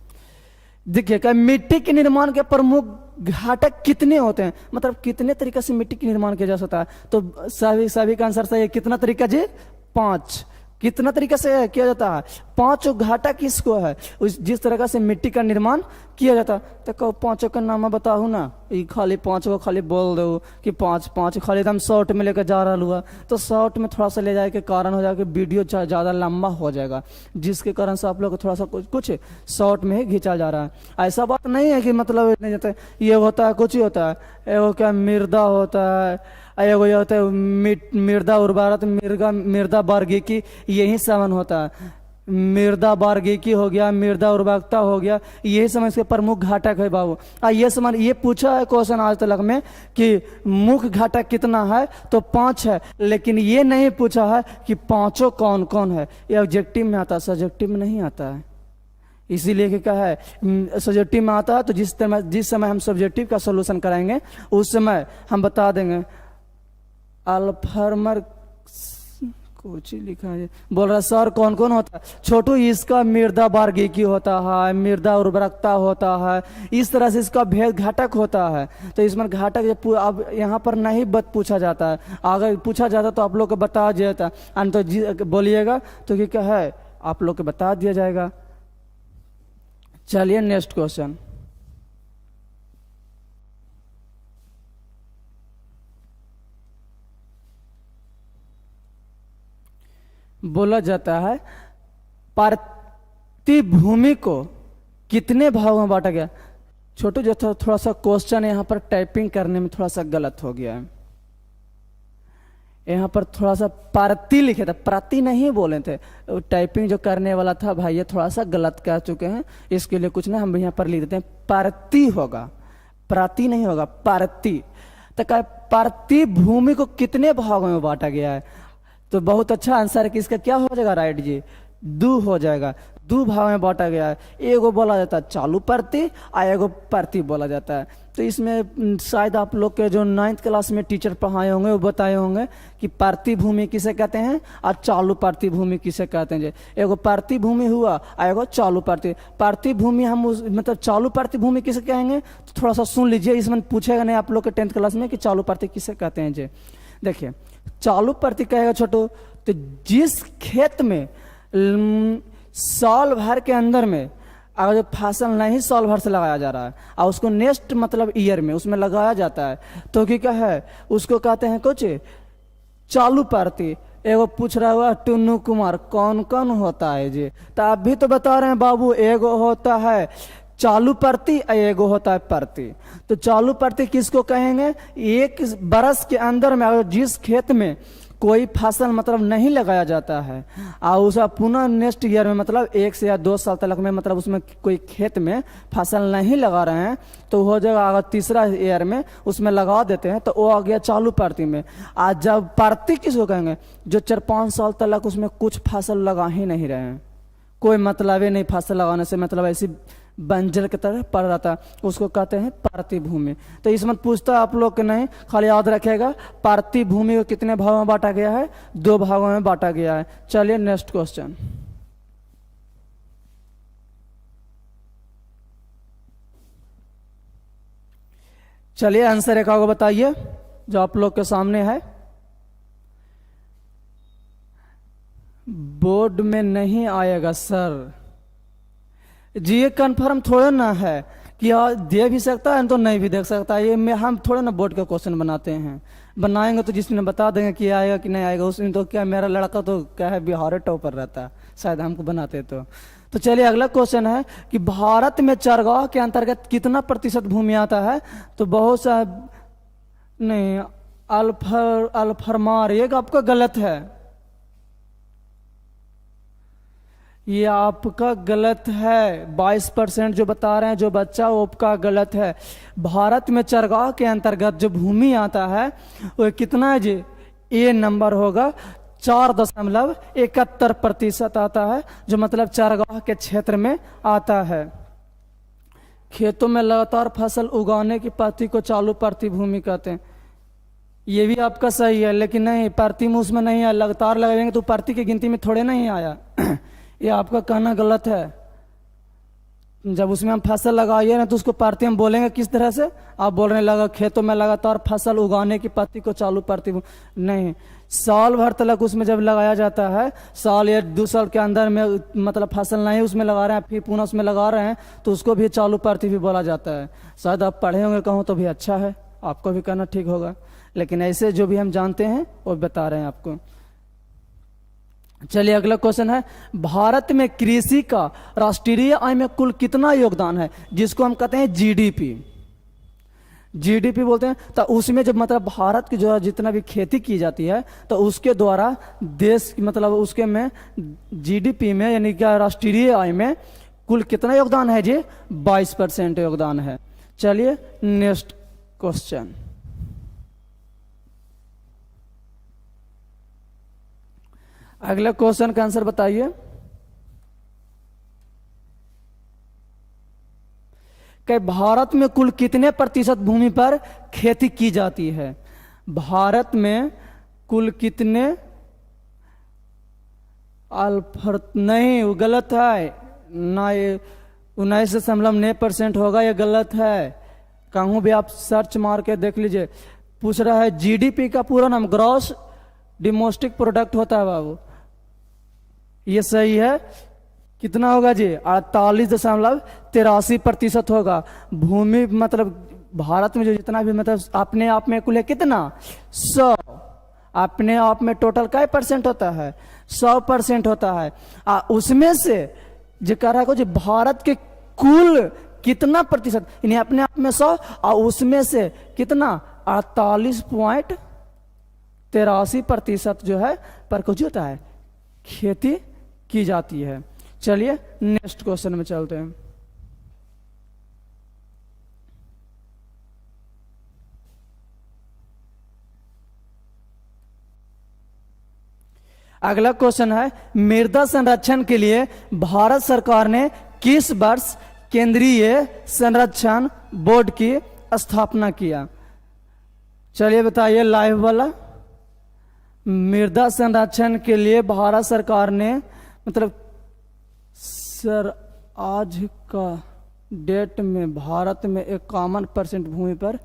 देखिए क्या मिट्टी के निर्माण के प्रमुख घटक कितने होते हैं, मतलब कितने तरीके से मिट्टी के निर्माण किया जा सकता है, तो सभी का आंसर सही है। कितना तरीका जी, 5, कितना तरीके से किया जाता है, 5 घाटा किसको है, जिस तरह से मिट्टी का निर्माण किया जाता है। तो कहो 5 का नाम बताओ ना, ये खाली 5 को खाली बोल दो कि 5 खाली एकदम शॉर्ट में लेकर जा रहा हुआ, तो शॉर्ट में थोड़ा सा ले जाए के कारण हो जाएगा वीडियो ज़्यादा लंबा हो जाएगा, जिसके कारण से आप लोग को थोड़ा सा कुछ शॉर्ट में ही खींचा जा रहा है। ऐसा बात नहीं है कि मतलब नहीं जाता, ये होता है कुछ ही होता है, वो क्या मृदा होता है, एगो ये होता है मृदा उर्वरता, मृदा बारगीकी, यही सामान होता है। मृदा बारगीकी हो गया, मृदा उर्वरकता हो गया, यही समय इसके प्रमुख घटक है बाबू। ये समान ये पूछा है क्वेश्चन आज तक में कि मुख्य घटक कितना है, तो 5 है, लेकिन ये नहीं पूछा है कि 5 कौन कौन है। ये ऑब्जेक्टिव में आता है, सब्जेक्टिव में नहीं आता है, इसीलिए क्या है सब्जेक्टिव में आता है। तो जिस समय हम सब्जेक्टिव का सोल्यूशन कराएंगे उस समय हम बता देंगे। अल्फार्मर कुछ लिखा है, बोल रहा सर कौन कौन होता है, छोटू इसका मृदा बारगीकी होता है, मृदा उर्वरकता होता है, इस तरह से इसका भेद घटक होता है। तो इसमें घटक अब यहाँ पर नहीं पूछा जाता है, अगर पूछा जाता तो आप लोग को बता दिया जाता, तो बोलिएगा तो क्या है आप लोग को बता दिया जाएगा। चलिए नेक्स्ट क्वेश्चन, बोला जाता है प्रतिभूमि को कितने भागों में बांटा गया। छोटू जो थोड़ा सा क्वेश्चन यहाँ पर टाइपिंग करने में थोड़ा सा गलत हो गया है, यहाँ पर थोड़ा सा पारती लिखे थे, प्रति नहीं बोले थे। टाइपिंग जो करने वाला था भाई ये थोड़ा सा गलत कह चुके हैं, इसके लिए कुछ ना हम यहाँ पर लिख देते हैं पारती होगा, प्राति नहीं होगा, पारती। तो क्या पारती भूमि को कितने भागों में बांटा गया है? तो बहुत अच्छा आंसर है कि इसका क्या हो जाएगा राइट जी, दो हो जाएगा। दो भाग में बांटा गया है, एगो बोला जाता है चालू प्रति और एगो प्रति बोला जाता है। तो इसमें शायद आप लोग के जो 9th क्लास में टीचर पढ़ाए होंगे वो बताए होंगे कि प्रति भूमि किसे कहते हैं और चालू प्रति भूमि किसे कहते हैं। एगो प्रति भूमि हुआ और एगो चालू प्रति भूमि हम मतलब चालू प्रति भूमि किसे कहेंगे, तो थोड़ा सा सुन लीजिए, इसमें पूछेगा नहीं आप लोग के 10th क्लास में कि चालू प्रति किसे कहते हैं जी। देखिए चालू प्रति कहेगा छोटू, तो जिस खेत में साल भर के अंदर में अगर जो फसल नहीं साल भर से लगाया जा रहा है और उसको नेक्स्ट मतलब ईयर में उसमें लगाया जाता है तो क्या है, उसको कहते हैं कुछ चालू प्रति। एगो पूछ रहा हुआ टुन्नू कुमार कौन कौन होता है जी, तो आप भी तो बता रहे हैं बाबू, एगो होता है चालू प्रति और एगो होता है प्रति। तो चालू प्रति किसको कहेंगे, एक बरस के अंदर में अगर जिस खेत में कोई फसल मतलब नहीं लगाया जाता है और उसका पुनः नेक्स्ट ईयर में मतलब 1 से या 2 साल तक में मतलब उसमें कोई खेत में फसल नहीं लगा रहे हैं तो हो जाएगा, अगर तीसरा ईयर में उसमें लगा देते हैं तो वो आ गया चालू प्रति में। आज जब प्रति किसको कहेंगे, जो 4-5 साल तक उसमें कुछ फसल लगा ही नहीं रहे हैं, कोई मतलब ही नहीं फसल लगाने से, मतलब ऐसी बंजर की तरह पड़ रहा था, उसको कहते हैं प्रति भूमि। तो इसमें पूछता आप लोग के नहीं, खाली याद रखेगा प्रति भूमि को कितने भागों में बांटा गया है, 2 भागों में बांटा गया है। चलिए नेक्स्ट क्वेश्चन। चलिए आंसर एक को बताइए जो आप लोग के सामने है, बोर्ड में नहीं आएगा सर जी, ये कन्फर्म थोड़ा ना है कि दे भी सकता है तो नहीं भी दे सकता है। ये में हम थोड़ा ना बोर्ड का क्वेश्चन बनाते हैं, बनाएंगे तो जिसने बता देंगे कि आएगा कि नहीं आएगा, उसमें तो क्या मेरा लड़का तो क्या है बिहार टॉपर रहता है शायद हमको बनाते तो चलिए अगला क्वेश्चन है कि भारत में चरगाह के अंतर्गत कितना प्रतिशत भूमि आता है, तो बहुत सा नहीं, अल्फरमार ये आपका गलत है, ये आपका गलत है। 22% जो बता रहे हैं जो बच्चा वो आपका गलत है। भारत में चरगाह के अंतर्गत जो भूमि आता है वो कितना है जी, ए नंबर होगा 4.71% आता है, जो मतलब चरगाह के क्षेत्र में आता है। खेतों में लगातार फसल उगाने की पद्धति को चालू प्रति भूमि कहते हैं, ये भी आपका सही है, लेकिन नहीं प्रति में उसमें नहीं है, लगातार लगाएंगे तो प्रति की गिनती में थोड़े नहीं आया ये आपका कहना गलत है। जब उसमें हम फसल लगाइए ना तो उसको प्रति हम बोलेंगे किस तरह से, आप बोल रहे हैं लगा खेतों में लगातार फसल उगाने की पद्धति को चालू प्रति नहीं, साल भर तक उसमें जब लगाया जाता है, साल या 2 साल के अंदर में मतलब फसल नहीं उसमें लगा रहे हैं फिर पुनः उसमें लगा रहे हैं तो उसको भी चालू प्रति भी बोला जाता है। शायद आप पढ़े होंगे कहूँ तो भी अच्छा है, आपको भी कहना ठीक होगा, लेकिन ऐसे जो भी हम जानते हैं वो बता रहे हैं आपको। चलिए अगला क्वेश्चन है, भारत में कृषि का राष्ट्रीय आय में कुल कितना योगदान है, जिसको हम कहते हैं जीडीपी, जीडीपी बोलते हैं। तो उसमें जब मतलब भारत की जो जितना भी खेती की जाती है तो उसके द्वारा देश मतलब उसके में जीडीपी में यानी क्या राष्ट्रीय आय में कुल कितना योगदान है जी, 22% योगदान है। चलिए नेक्स्ट क्वेश्चन। अगला क्वेश्चन का आंसर बताइए, कि भारत में कुल कितने प्रतिशत भूमि पर खेती की जाती है, भारत में कुल कितने, नहीं वो गलत है ना, ये 19.9% होगा, ये गलत है। कहूँ भी आप सर्च मार के देख लीजिए, पूछ रहा है जीडीपी का पूरा नाम ग्रॉस डोमेस्टिक प्रोडक्ट होता है बाबू, ये सही है। कितना होगा जी, 48.83% होगा। भूमि मतलब भारत में जो जितना भी मतलब अपने आप में कुल है कितना, 100, अपने आप में टोटल क्या % होता है, 100% होता है। उसमें से जो कह रहा है जी भारत के कुल कितना प्रतिशत, यानी अपने आप में 100 और उसमें से कितना 48 83% जो है पर कुछ होता है खेती की जाती है। चलिए नेक्स्ट क्वेश्चन में चलते हैं। अगला क्वेश्चन है, मृदा संरक्षण के लिए भारत सरकार ने किस वर्ष केंद्रीय संरक्षण बोर्ड की स्थापना किया? चलिए बताइए लाइव वाला। मृदा संरक्षण के लिए भारत सरकार ने मतलब सर आज का डेट में भारत में 51% भूमि पर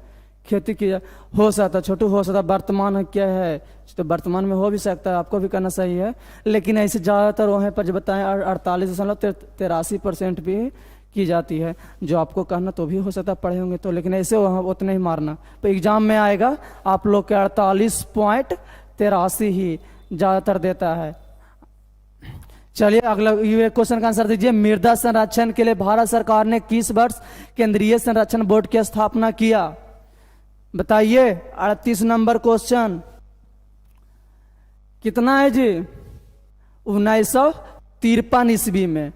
खेती की जा, हो सकता छोटू, हो सकता वर्तमान क्या है तो वर्तमान में हो भी सकता है, आपको भी करना सही है, लेकिन ऐसे ज़्यादातर वहाँ पर जो बताएं 48.83% भी की जाती है। जो आपको कहना तो भी हो सकता है पढ़े होंगे तो, लेकिन ऐसे वहाँ उतना ही मारना तो एग्जाम में आएगा आप लोग के 48.83 ही ज़्यादातर देता है। चलिए अगला ये क्वेश्चन का आंसर दीजिए। मृदा संरक्षण के लिए भारत सरकार ने किस वर्ष केंद्रीय संरक्षण बोर्ड की स्थापना किया? बताइए 38 नंबर क्वेश्चन कितना है जी? 1953 ईस्वी में,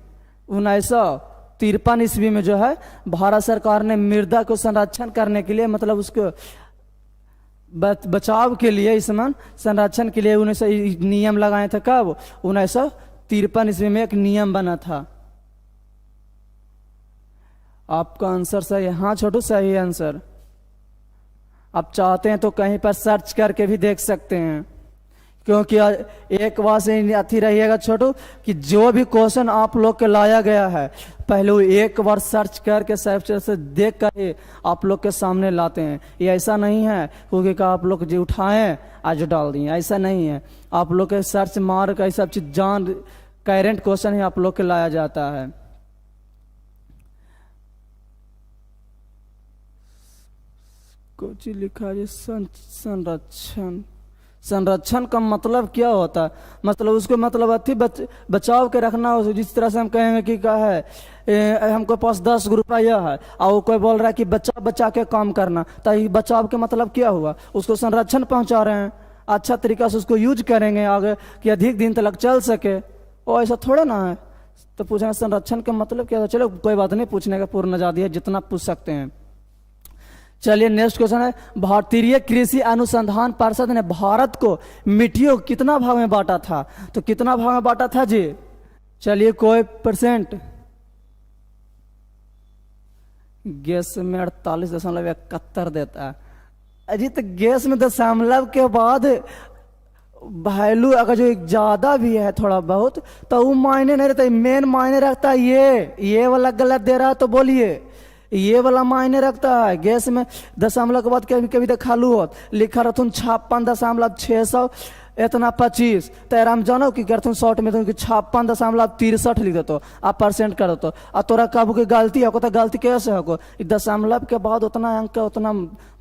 1953 ईस्वी में जो है भारत सरकार ने मृदा को संरक्षण करने के लिए मतलब उसको बचाव के लिए इसमें संरक्षण के लिए 19 नियम लगाए थे। कब? 1953 ईस्वी में एक नियम बना था। आपका आंसर सही है? हाँ छोटू सही है आंसर। आप चाहते हैं तो कहीं पर सर्च करके भी देख सकते हैं, क्योंकि एक बात से अथी रहिएगा छोटू कि जो भी क्वेश्चन आप लोग के लाया गया है पहले एक बार सर्च करके सर्च से देख कर ही आप लोग के सामने लाते हैं। ये ऐसा नहीं है क्योंकि आप लोग जो उठाएं आज डाल दिए, ऐसा नहीं है। आप लोग के सर्च मार कर सब चीज जान करेंट क्वेश्चन ही आप लोग के लाया जाता है। कुछ लिखा है संरक्षण, संरक्षण का मतलब क्या होता है? मतलब उसको मतलब अति बचाव के रखना। जिस तरह से हम कहेंगे कि क्या है हमको पास 10 रुपया है और वो कोई बोल रहा है कि बचा के काम करना, तो ये बचाव के मतलब क्या हुआ? उसको संरक्षण पहुंचा रहे हैं, अच्छा तरीका से उसको यूज करेंगे आगे कि अधिक दिन तक चल सके। और ऐसा थोड़ा ना है। तो पूछना संरक्षण का मतलब क्या था? चलो कोई बात नहीं, पूछने का पूर्ण आजादी है, जितना पूछ सकते हैं। चलिए नेक्स्ट क्वेश्चन है, भारतीय कृषि अनुसंधान परिषद ने भारत को मिट्टियों को कितना भाग में बांटा था? तो कितना भाग में बांटा था जी? चलिए कोई परसेंट? गैस में 48.71 देता है। अजी तो गैस में दशमलव के बाद वैल्यू अगर जो ज्यादा भी है थोड़ा बहुत तो वो मायने नहीं रहता, मेन मायने रखता है ये वाला गलत दे रहा है तो बोलिए ये वाला मायने रखता है। गैस में दशमलव के बाद कभी कभी तो खालू होत लिखा रहथुन 56.600 इतना 25 तेरा हम जानो कि करथुन शॉर्ट में 56.63 लिख देतो आप परसेंट कर देतो और तोरा काबू की गलती हो तो गलती कैसे हो? दशमलव के बाद उतना अंक का उतना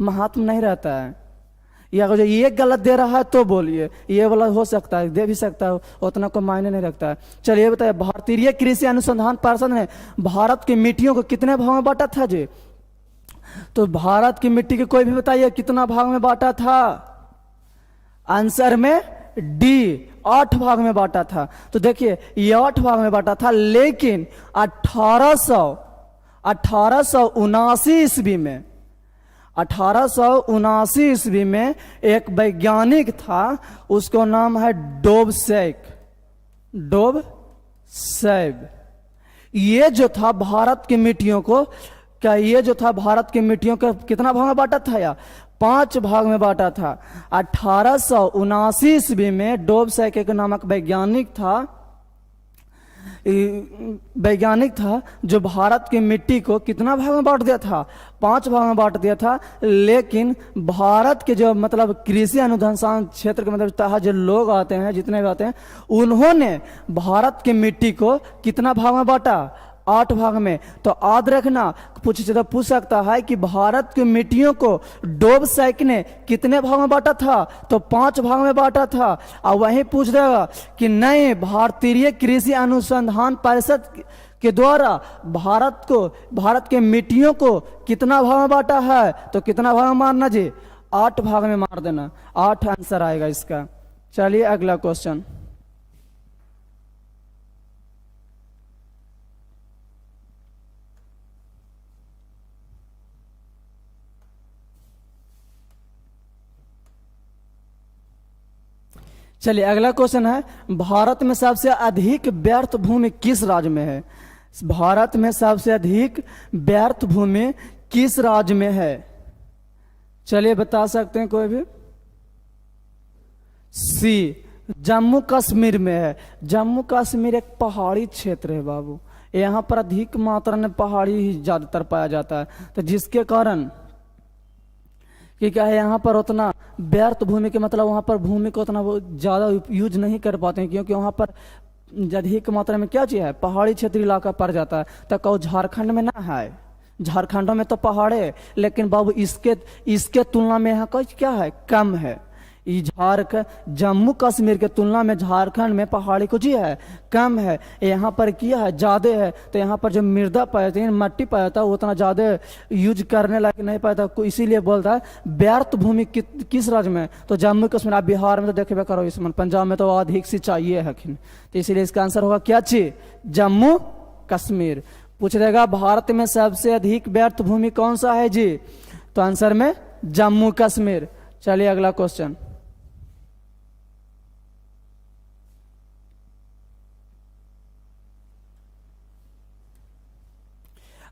महात्म नहीं रहता है। या अगर ये गलत दे रहा है तो बोलिए, ये वाला हो सकता है दे भी सकता है, उतना को मायने नहीं रखता है। चलिए बताइए, भारतीय कृषि अनुसंधान परिषद ने भारत की मिट्टियों को कितने भाग में बांटा था जी? तो भारत की मिट्टी के कोई भी बताइए कितना भाग में बांटा था? आंसर में डी 8 भाग में बांटा था। तो देखिए ये 8 भाग में बांटा था, लेकिन 1879 ईस्वी में 1879 ईस्वी में एक वैज्ञानिक था, उसको नाम है डोबसैब। ये जो था भारत की मिट्टियों को भारत की मिट्टियों का कितना भाग में बांटा था? या 5 भाग में बांटा था। 1879 ईस्वी में डोबसैब एक नामक वैज्ञानिक था जो भारत की मिट्टी को कितना भाग में बांट दिया था? 5 भाग में बांट दिया था। लेकिन भारत के जो मतलब कृषि अनुसंधान क्षेत्र के मतलब जो लोग आते हैं जितने भी आते हैं उन्होंने भारत की मिट्टी को कितना भाग में बांटा? 8 भाग में। तो याद रखना पूछ सकता है कि भारत की मिट्टियों को डोबसैब ने कितने भाग में बांटा था? तो 5 भाग में बांटा था। और वहीं पूछ देगा कि नहीं, भारतीय कृषि अनुसंधान परिषद के द्वारा भारत के मिट्टियों को कितना भाग में बांटा है? तो कितना भाग में मारना जी? 8 भाग में मार देना, 8 आंसर आएगा इसका। चलिए अगला क्वेश्चन। चलिए अगला क्वेश्चन है, भारत में सबसे अधिक व्यर्थ भूमि किस राज्य में है? भारत में सबसे अधिक व्यर्थ भूमि किस राज्य में है? चलिए बता सकते हैं कोई भी? सी, जम्मू कश्मीर में है। जम्मू कश्मीर एक पहाड़ी क्षेत्र है बाबू, यहाँ पर अधिक मात्रा में पहाड़ी ही ज्यादातर पाया जाता है, तो जिसके कारण कि क्या है, यहाँ पर उतना व्यर्थ भूमि के मतलब वहाँ पर भूमि को उतना वो ज़्यादा यूज नहीं कर पाते हैं, क्योंकि वहाँ पर अधिक मात्रा में क्या चीज़ है, पहाड़ी क्षेत्रीय इलाका पड़ जाता है। तो कहो झारखंड में ना है, झारखंड में तो पहाड़ है, लेकिन बाबू इसके इसके तुलना में यहाँ का क्या है, कम है। झारखंड जम्मू कश्मीर के तुलना में झारखंड में पहाड़ी कुछ ही है, कम है। यहाँ पर क्या है, ज़्यादा है। तो यहाँ पर जो मृदा पाया जाता है, मट्टी पाया जाता है, वो उतना ज़्यादा यूज करने लायक नहीं पाता, इसीलिए बोलता है व्यर्थ भूमि किस राज्य में? तो जम्मू कश्मीर। आप बिहार में तो देखे करो, इसमें पंजाब में तो अधिक सिंचाई है, तो इसीलिए इसका आंसर होगा क्या चीज? जम्मू कश्मीर। पूछ देगा भारत में सबसे अधिक व्यर्थ भूमि कौन सा है जी? तो आंसर में जम्मू कश्मीर। चलिए अगला क्वेश्चन।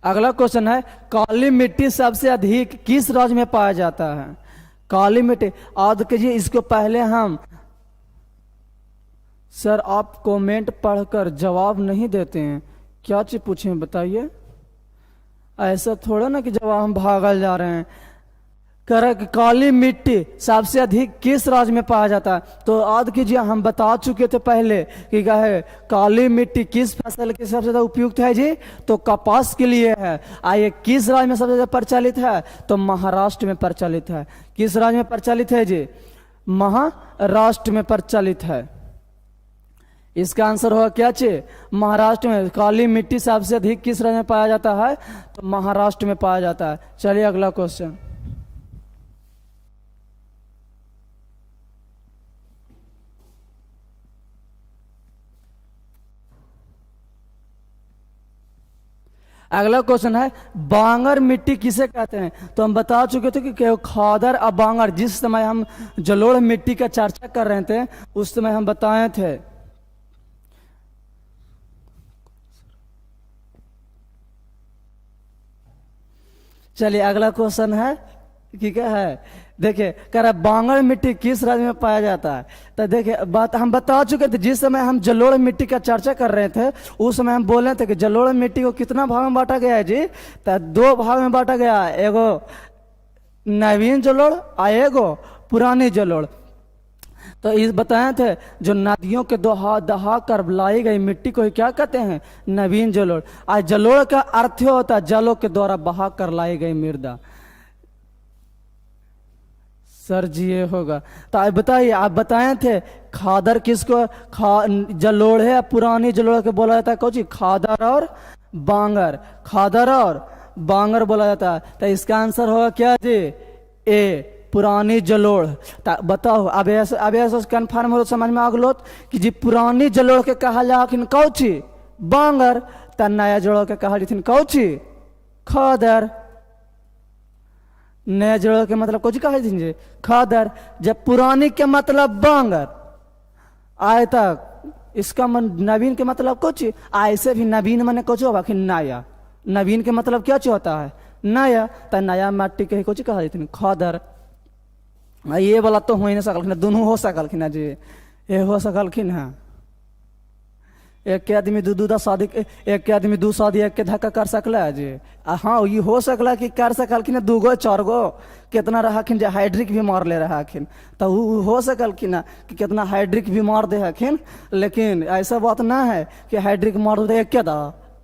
अगला क्वेश्चन है, काली मिट्टी सबसे अधिक किस राज्य में पाया जाता है? काली मिट्टी याद कीजिए, इसको पहले हम सर आप कमेंट पढ़कर जवाब नहीं देते हैं, क्या चीज पूछे बताइए। ऐसा थोड़ा ना कि जवाब हम भागल जा रहे हैं। कह रहा कि काली मिट्टी सबसे अधिक किस राज्य में पाया जाता है? तो याद कीजिए, हम बता चुके थे पहले कि क्या है, काली मिट्टी किस फसल के सबसे ज्यादा उपयुक्त है जी? तो कपास के लिए है। आइए किस राज्य में सबसे ज्यादा प्रचलित है? तो महाराष्ट्र में प्रचलित है। किस राज्य में प्रचलित है जी? महाराष्ट्र में प्रचलित है। इसका आंसर होगा क्या चे? महाराष्ट्र में। काली मिट्टी सबसे अधिक किस राज्य में पाया जाता है? तो महाराष्ट्र में पाया जाता है। चलिए अगला क्वेश्चन। अगला क्वेश्चन है, बांगर मिट्टी किसे कहते हैं? तो हम बता चुके थे कि खादर और बांगर, जिस समय हम जलोढ़ मिट्टी का चर्चा कर रहे थे उस समय हम बताए थे। चलिए अगला क्वेश्चन है कि क्या है, देखिए कह रहा है बांगर मिट्टी किस राज्य में पाया जाता है? तो देखिए बात हम बता चुके थे, जिस समय हम जलोढ़ मिट्टी का चर्चा कर रहे थे उस समय हम बोल रहे थे कि जलोढ़ मिट्टी को कितना भाग में बांटा गया है जी? तो 2 भाग में बांटा गया है, एगो नवीन जलोढ़ और एगो पुरानी जलोढ़। तो इस बताए थे, जो नदियों के दहा कर लाई गई मिट्टी को ही क्या कहते हैं? नवीन जलोढ़। आज जलोढ़ का अर्थ होता है जलों के द्वारा बहा कर लाई गई मृदा। सर जी ये होगा। तो आप बताइए, आप बताए थे खादर किसको जलोढ़ है, पुरानी जलोढ़ के बोला जाता है कौन? खादर और बांगर। खादर और बांगर बोला जाता है। तो इसका आंसर होगा क्या जी? ए, पुरानी जलोढ़। बताओ अब ऐसा कन्फर्म हो, समझ में आ गलो कि जी पुरानी जलोढ़ के कहा जाखिन कौची? बांगर। त नया जलोढ़ के कहा जाथिन कौची? खादर। नया जलोढ़ के मतलब कुछ कहा जी? खादर। जब पुरानी के मतलब बांगर आए तक इसका मन नवीन के मतलब कुछ ऐसे भी नवीन मने कुछ होगा कि नया। नवीन के मतलब क्या होता है? नया। तो नया मिट्टी के कुछ कहा जाती खादर। ये वाला तो हो ही नहीं सकलखिन, दोनों हो सकलखिन जी, ये हो सकलखिन है। एक के आदमी दू शादी, एक के आदमी 2 शादी एक के धक्का कर सकला है जी? हाँ ये हो सकला कि कर सकलखिन 2 गो 4 गो, कितना रहाखिन जो हाइड्रिक भी मार ले रहाखिन, तो हो सकलखिन कि कितना हाइड्रिक भी मार दे हखिन। लेकिन ऐसा बात ना है कि हाइड्रिक मार दे एक क्या दा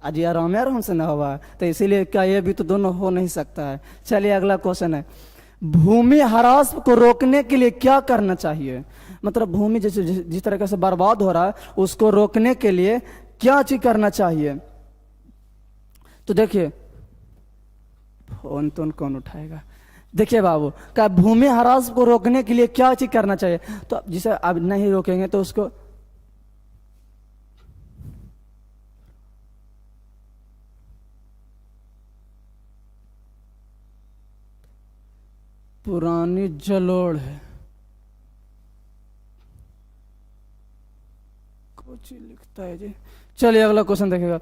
आज आराम से ना होगा। तो इसीलिए क्या ये भी तो दोनों हो नहीं सकता है। चलिए अगला क्वेश्चन है, भूमि ह्रास को रोकने के लिए क्या करना चाहिए? मतलब भूमि जैसे जिस तरह से बर्बाद हो रहा है उसको रोकने के लिए क्या चीज करना चाहिए? तो देखिए फोन तो कौन उठाएगा। देखिए बाबू, क्या भूमि ह्रास को रोकने के लिए क्या चीज करना चाहिए? तो जिसे अब नहीं रोकेंगे तो उसको पुरानी जलोढ़ है, कुछ लिखता है जी। चलिए अगला क्वेश्चन देखेगा।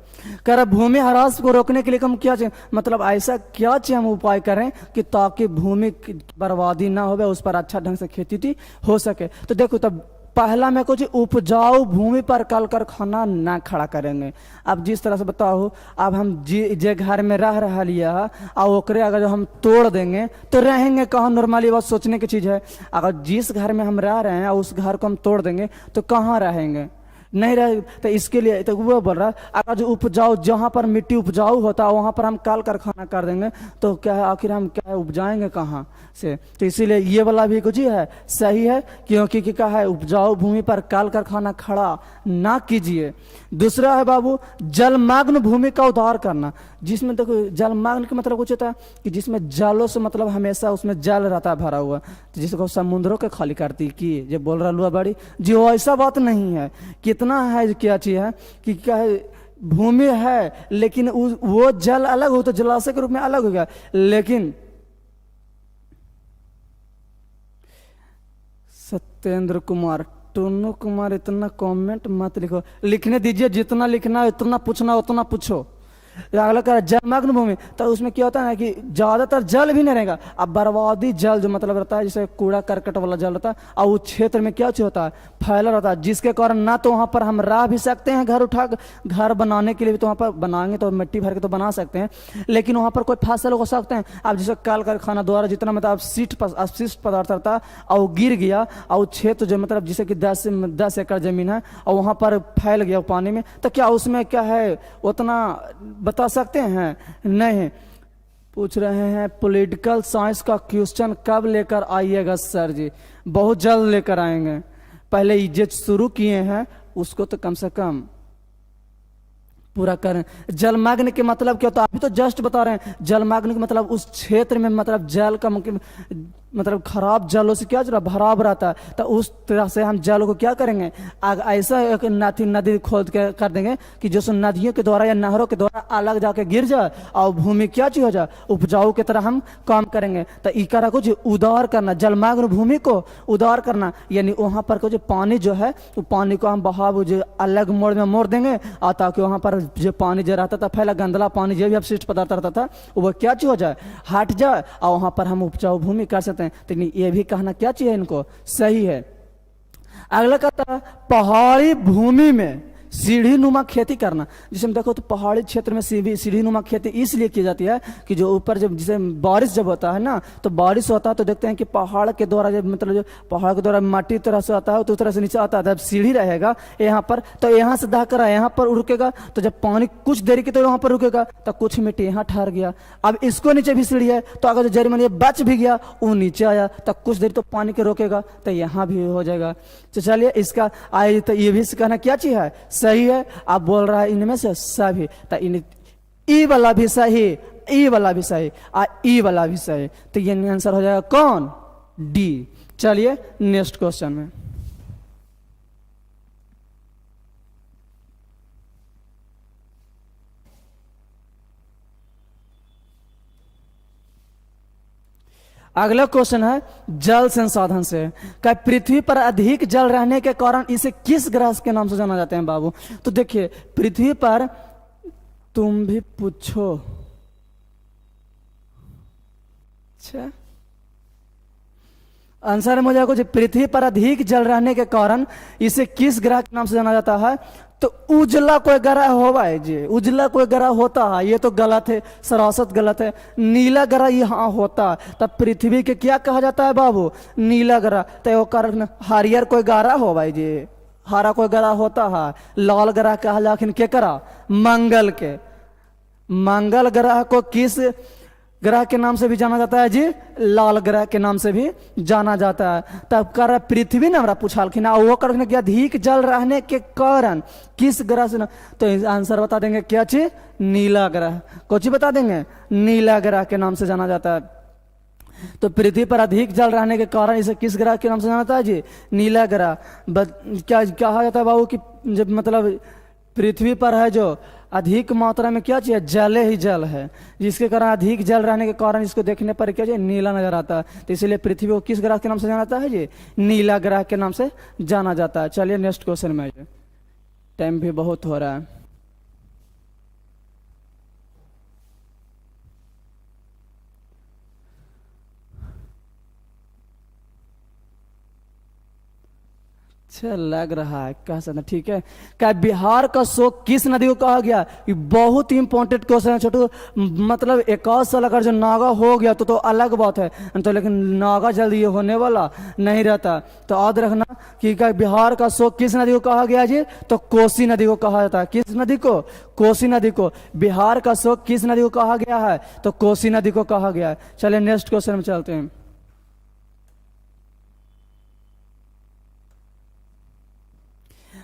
कह रहा भूमि ह्रास को रोकने के लिए हम क्या चाहिए, मतलब ऐसा क्या चाहिए हम उपाय करें कि ताकि भूमि की बर्बादी ना हो, उस पर अच्छा ढंग से खेती हो सके। तो देखो, तब पहला मैं कुछ उपजाऊ भूमि पर कल कारखाना ना खड़ा करेंगे। अब जिस तरह से बताओ, अब हम जे घर में रह रहा लिया और ओकरे अगर जो हम तोड़ देंगे तो रहेंगे कहाँ? नॉर्मली बात सोचने की चीज है। अगर जिस घर में हम रह रहे हैं उस घर को हम तोड़ देंगे तो कहाँ रहेंगे? नहीं रहे। तो इसके लिए तो वो बोल रहा है, अगर जो उपजाऊ, जहाँ पर मिट्टी उपजाऊ होता है वहाँ पर हम कल कारखाना कर देंगे तो क्या है, आखिर हम क्या है उपजाएंगे कहाँ से? तो इसीलिए ये वाला भी कुछ ही है, सही है, क्योंकि क्या है, उपजाऊ भूमि पर कल कारखाना खड़ा ना कीजिए। दूसरा है बाबू, जलमग्न भूमि का उद्धार करना। जिसमें देखो, जलमग्न का मतलब कुछ होता है कि जिसमें जलों से मतलब हमेशा उसमें जल रहता है भरा हुआ, तो जिसको समुद्रों के खाली करती की जो बोल रहा लुआ बड़ी जी, वो ऐसा बात नहीं है। कितना है, क्या चीज है कि क्या है, भूमि है लेकिन वो जल अलग हो तो जलाशय के रूप में अलग हो गया। लेकिन सत्येंद्र कुमार, टुन्नू कुमार, इतना कमेंट मत लिखो, लिखने दीजिए, जितना लिखना है उतना पूछना उतना पूछो। अगला कर जलमग्न भूमि, तो उसमें क्या होता है ना कि ज्यादातर जल भी नहीं रहेगा। अब बर्बादी जल जो मतलब रहता है, जैसे कूड़ा करकट वाला जल रहता है, और उस क्षेत्र में क्या चीज होता है, फैला रहता है, जिसके कारण ना तो वहां पर हम रह भी सकते हैं, घर उठा घर बनाने के लिए भी तो वहां पर बनाएंगे तो मिट्टी भर के तो बना सकते हैं, लेकिन वहां पर कोई फसल हो सकते हैं। अब जैसे कल कारखाना द्वारा जितना मतलब अपशिष्ट पदार्थ रहता है और वो गिर गया और वो क्षेत्र जो मतलब जैसे कि 10 एकड़ जमीन है और वहां पर फैल गया पानी में, तो क्या उसमें क्या है उतना बता सकते हैं? नहीं। पूछ रहे हैं पॉलिटिकल साइंस का क्वेश्चन कब लेकर आइएगा सर जी? बहुत जल्द लेकर आएंगे। पहले इज्जत शुरू किए हैं उसको तो कम से कम पूरा करें। जलमग्न के मतलब क्या होता है? अभी तो जस्ट बता रहे हैं। जलमग्न के मतलब उस क्षेत्र में मतलब जल का मतलब खराब जलों से क्या भराव रहता है, तो उस तरह से हम जल को क्या करेंगे, ऐसा एक नदी खोद के कर देंगे कि जो नदियों के द्वारा या नहरों के द्वारा अलग जाके गिर जाए और भूमि क्या चीज हो जाए, उपजाऊ की तरह हम काम करेंगे। तो इकारा को जो उदार करना, जलमग्न भूमि को उदार करना, यानी वहां पर को जो पानी जो है तो पानी को हम बहाव जो अलग मोड़ में मोड़ देंगे, और ताकि वहां पर जो पानी जो रहता था पहला गंदला पानी जो भी अपशिष्ट पदार्थ रहता था वो क्या चीज हो जाए, हट जाए, और वहां पर हम उपजाऊ भूमि कर सकते हैं। तो ये भी कहना क्या चाहिए इनको, सही है। अगला कहता है पहाड़ी भूमि में सीढ़ी नुमा खेती करना। जिसे हम देखो तो पहाड़ी क्षेत्र में सीढ़ी नुमा खेती इसलिए की जाती है कि जो ऊपर जब जिसे बारिश जब होता है ना, तो बारिश होता है तो देखते हैं कि पहाड़ के द्वारा जब मतलब जो पहाड़ के द्वारा माटी तरह से आता है तो उस तरह से नीचे आता है, जब सीढ़ी रहेगा यहाँ पर तो यहाँ से दहकर यहाँ पर रुकेगा, तो जब पानी कुछ देरी के तो यहाँ पर रुकेगा तो कुछ मिट्टी यहाँ ठहर गया। अब इसको नीचे भी सीढ़ी है तो अगर जो जरी मान बच भी गया वो नीचे आया तो कुछ देर तो पानी के रोकेगा, तो यहाँ भी हो जाएगा। तो चलिए इसका आए तो ये भी कहना क्या चीज है, सही है। आप बोल रहा है इनमें से सभी, तो इन ई वाला भी सही, ई वाला भी सही, ई वाला भी सही, तो ये आंसर हो जाएगा कौन, डी। चलिए नेक्स्ट क्वेश्चन में अगला क्वेश्चन है जल संसाधन से। क्या पृथ्वी पर अधिक जल रहने के कारण इसे किस ग्रह के नाम से जाना जाते हैं बाबू? तो देखिए पृथ्वी पर, तुम भी पूछो, अच्छा आंसर है मुझे कुछ, पृथ्वी पर अधिक जल रहने के कारण इसे किस ग्रह के नाम से जाना जाता है? तो उजला कोई ग्रह होगा जी, उजला कोई ग्रह होता है, ये तो गलत है, सरासत गलत है। नीला ग्रह यहाँ होता है, तब पृथ्वी के क्या कहा जाता है बाबू, नीला ग्रह। तो कारण हरियर कोई ग्रह हो भाई जी, हरा कोई ग्रह होता है, लाल ग्रह कहा जाखिन के करा, मंगल के। मंगल ग्रह को किस ग्रह के नाम से भी जाना जाता है जी, लाल ग्रह के नाम से भी जाना जाता है। तब कर पृथ्वी ने हमरा पूछालखिन वो कर कि अधिक जल रहने के कारण किस ग्रह से, तो आंसर बता देंगे क्या चीज, नीला ग्रह। कौन चीज बता देंगे, नीला ग्रह के नाम से जाना जाता है। तो पृथ्वी पर अधिक जल रहने के कारण इसे किस ग्रह के नाम से जाना जाता है जी? नीला ग्रह। क्या कहा जाता है बाबू कि जब मतलब पृथ्वी पर है जो अधिक मात्रा में क्या चाहिए? जल ही जल है, जिसके कारण अधिक जल रहने के कारण इसको देखने पर क्या चाहिए? नीला नजर आता है। तो इसीलिए पृथ्वी को किस ग्रह के नाम से जाना जाता है जी? नीला ग्रह के नाम से जाना जाता है। चलिए नेक्स्ट क्वेश्चन में, टाइम भी बहुत हो रहा है। अच्छा लग रहा है, कह सकते ठीक है। क्या बिहार का शोक किस नदी को कहा गया? ये बहुत ही इंपॉर्टेंट क्वेश्चन है छोटू। मतलब एक आध साल अगर जो नागा हो गया तो अलग बात है, तो लेकिन नागा जल्दी ये होने वाला नहीं रहता। तो याद रखना कि क्या बिहार का शोक किस नदी को कहा गया जी? तो कोसी नदी को कहा जाता है। किस नदी को? कोसी नदी को। बिहार का शोक किस नदी को कहा गया है? तो कोसी नदी को कहा गया है। चलिए नेक्स्ट क्वेश्चन में चलते हैं।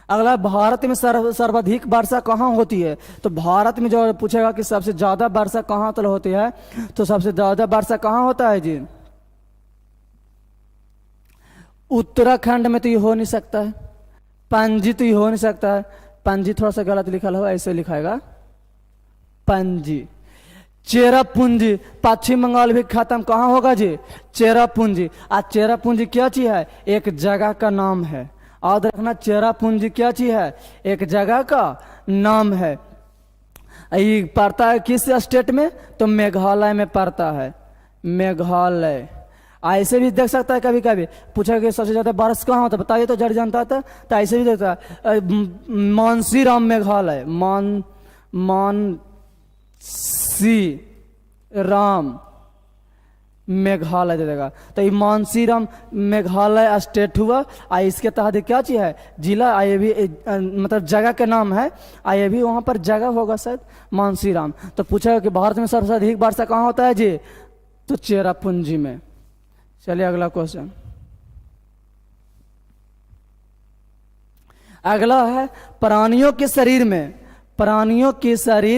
अगला, भारत में सर्वाधिक वर्षा कहाँ होती है? तो भारत में जो पूछेगा कि सबसे ज्यादा वर्षा कहाँ तक होती है, तो सबसे ज्यादा वर्षा कहाँ होता है जी? उत्तराखंड में तो ये हो नहीं सकता है। पणजी तो ये हो नहीं सकता है। पणजी थोड़ा सा गलत लिखा हो, ऐसे लिखाएगा पणजी। चेरापूंजी, पश्चिम बंगाल भी खत्म कहाँ होगा जी? चेरापूंजी। आज चेरापूंजी क्या चीज है? एक जगह का नाम है। याद रखना, चेरापूंजी क्या चीज है? एक जगह का नाम है। ये पड़ता है किस स्टेट में? तो मेघालय में पड़ता है, मेघालय। ऐसे भी देख सकता है, कभी कभी पूछा कि सबसे ज्यादा बारिश कहाँ होता है बताइए, तो जड़ जानता था। तो ऐसे भी देखता है मानसीराम मेघालय, मानसी राम मेघालय दे देगा। तो ये मानसीराम मेघालय स्टेट हुआ। इसके तहत क्या चीज है? जिला। ये भी मतलब जगह के नाम है। ये भी वहां पर जगह होगा शायद, मानसीराम। तो पूछा कि भारत में सबसे अधिक वर्षा कहाँ होता है जी? तो चेरापूंजी में। चलिए अगला क्वेश्चन। अगला है, प्राणियों के शरीर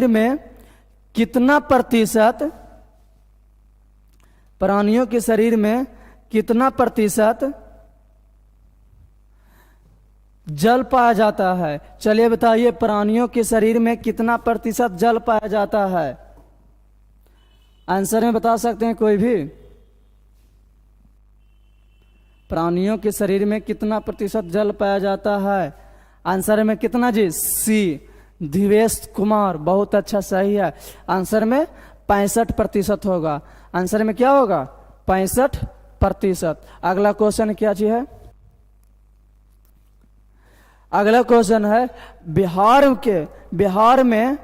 में कितना प्रतिशत, प्राणियों के शरीर में कितना प्रतिशत जल पाया जाता है? चलिए बताइए, प्राणियों के शरीर में कितना प्रतिशत जल पाया जाता है? आंसर में बता सकते हैं कोई भी? प्राणियों के शरीर में कितना प्रतिशत जल पाया जाता है? आंसर में कितना जी? सी, दिवेश कुमार, बहुत अच्छा, सही है। आंसर में 65% होगा। आंसर में क्या होगा? 65%। अगला क्वेश्चन क्या चीज है? अगला क्वेश्चन है, बिहार में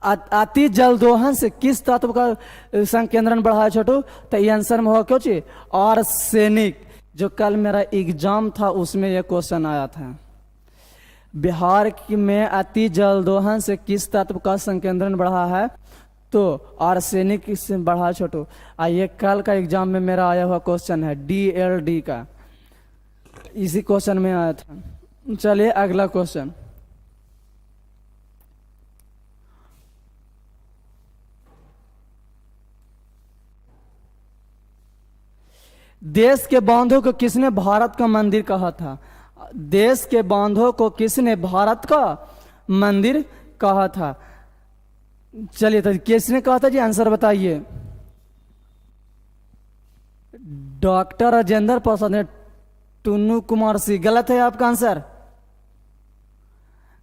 अति जल दोहन से किस तत्व का संकेंद्रण बढ़ा है छोटू? तो ये आंसर में होगा क्यों चीज? आर्सेनिक। जो कल मेरा एग्जाम था उसमें यह क्वेश्चन आया था। बिहार में अति जल दोहन से किस तत्व का संकेंद्रण बढ़ा है? तो आर्सेनिक से बढ़ा छोटू। ये कल का एग्जाम में मेरा आया हुआ क्वेश्चन है, DLD का, इसी क्वेश्चन में आया था। चलिए अगला क्वेश्चन। देश के बांधों को किसने भारत का मंदिर कहा था? देश के बांधों को किसने भारत का मंदिर कहा था? चलिए तो किसने कहा था जी? आंसर बताइए। डॉक्टर राजेंद्र प्रसाद ने, टुन्नू कुमार सिंह। गलत है आपका आंसर।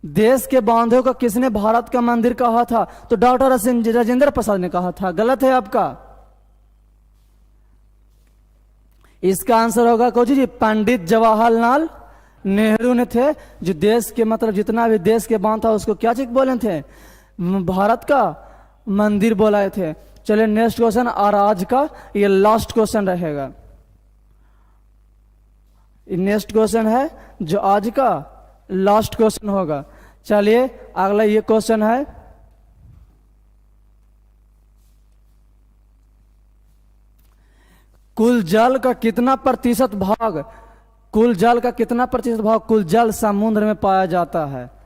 देश के बांधों को किसने भारत का मंदिर कहा था? तो डॉक्टर राजेंद्र प्रसाद ने कहा था। गलत है आपका। इसका आंसर होगा कौन जी? पंडित जवाहरलाल नेहरू ने थे, जो देश के मतलब जितना भी देश के बांध था उसको क्या चीज बोले थे? भारत का मंदिर बोलाए थे। चलिए नेक्स्ट क्वेश्चन, और आज का ये लास्ट क्वेश्चन रहेगा। नेक्स्ट क्वेश्चन है जो आज का लास्ट क्वेश्चन होगा। चलिए अगला ये क्वेश्चन है, कुल जल का कितना प्रतिशत भाग, कुल जल का कितना प्रतिशत भाग कुल जल समुद्र में पाया जाता है?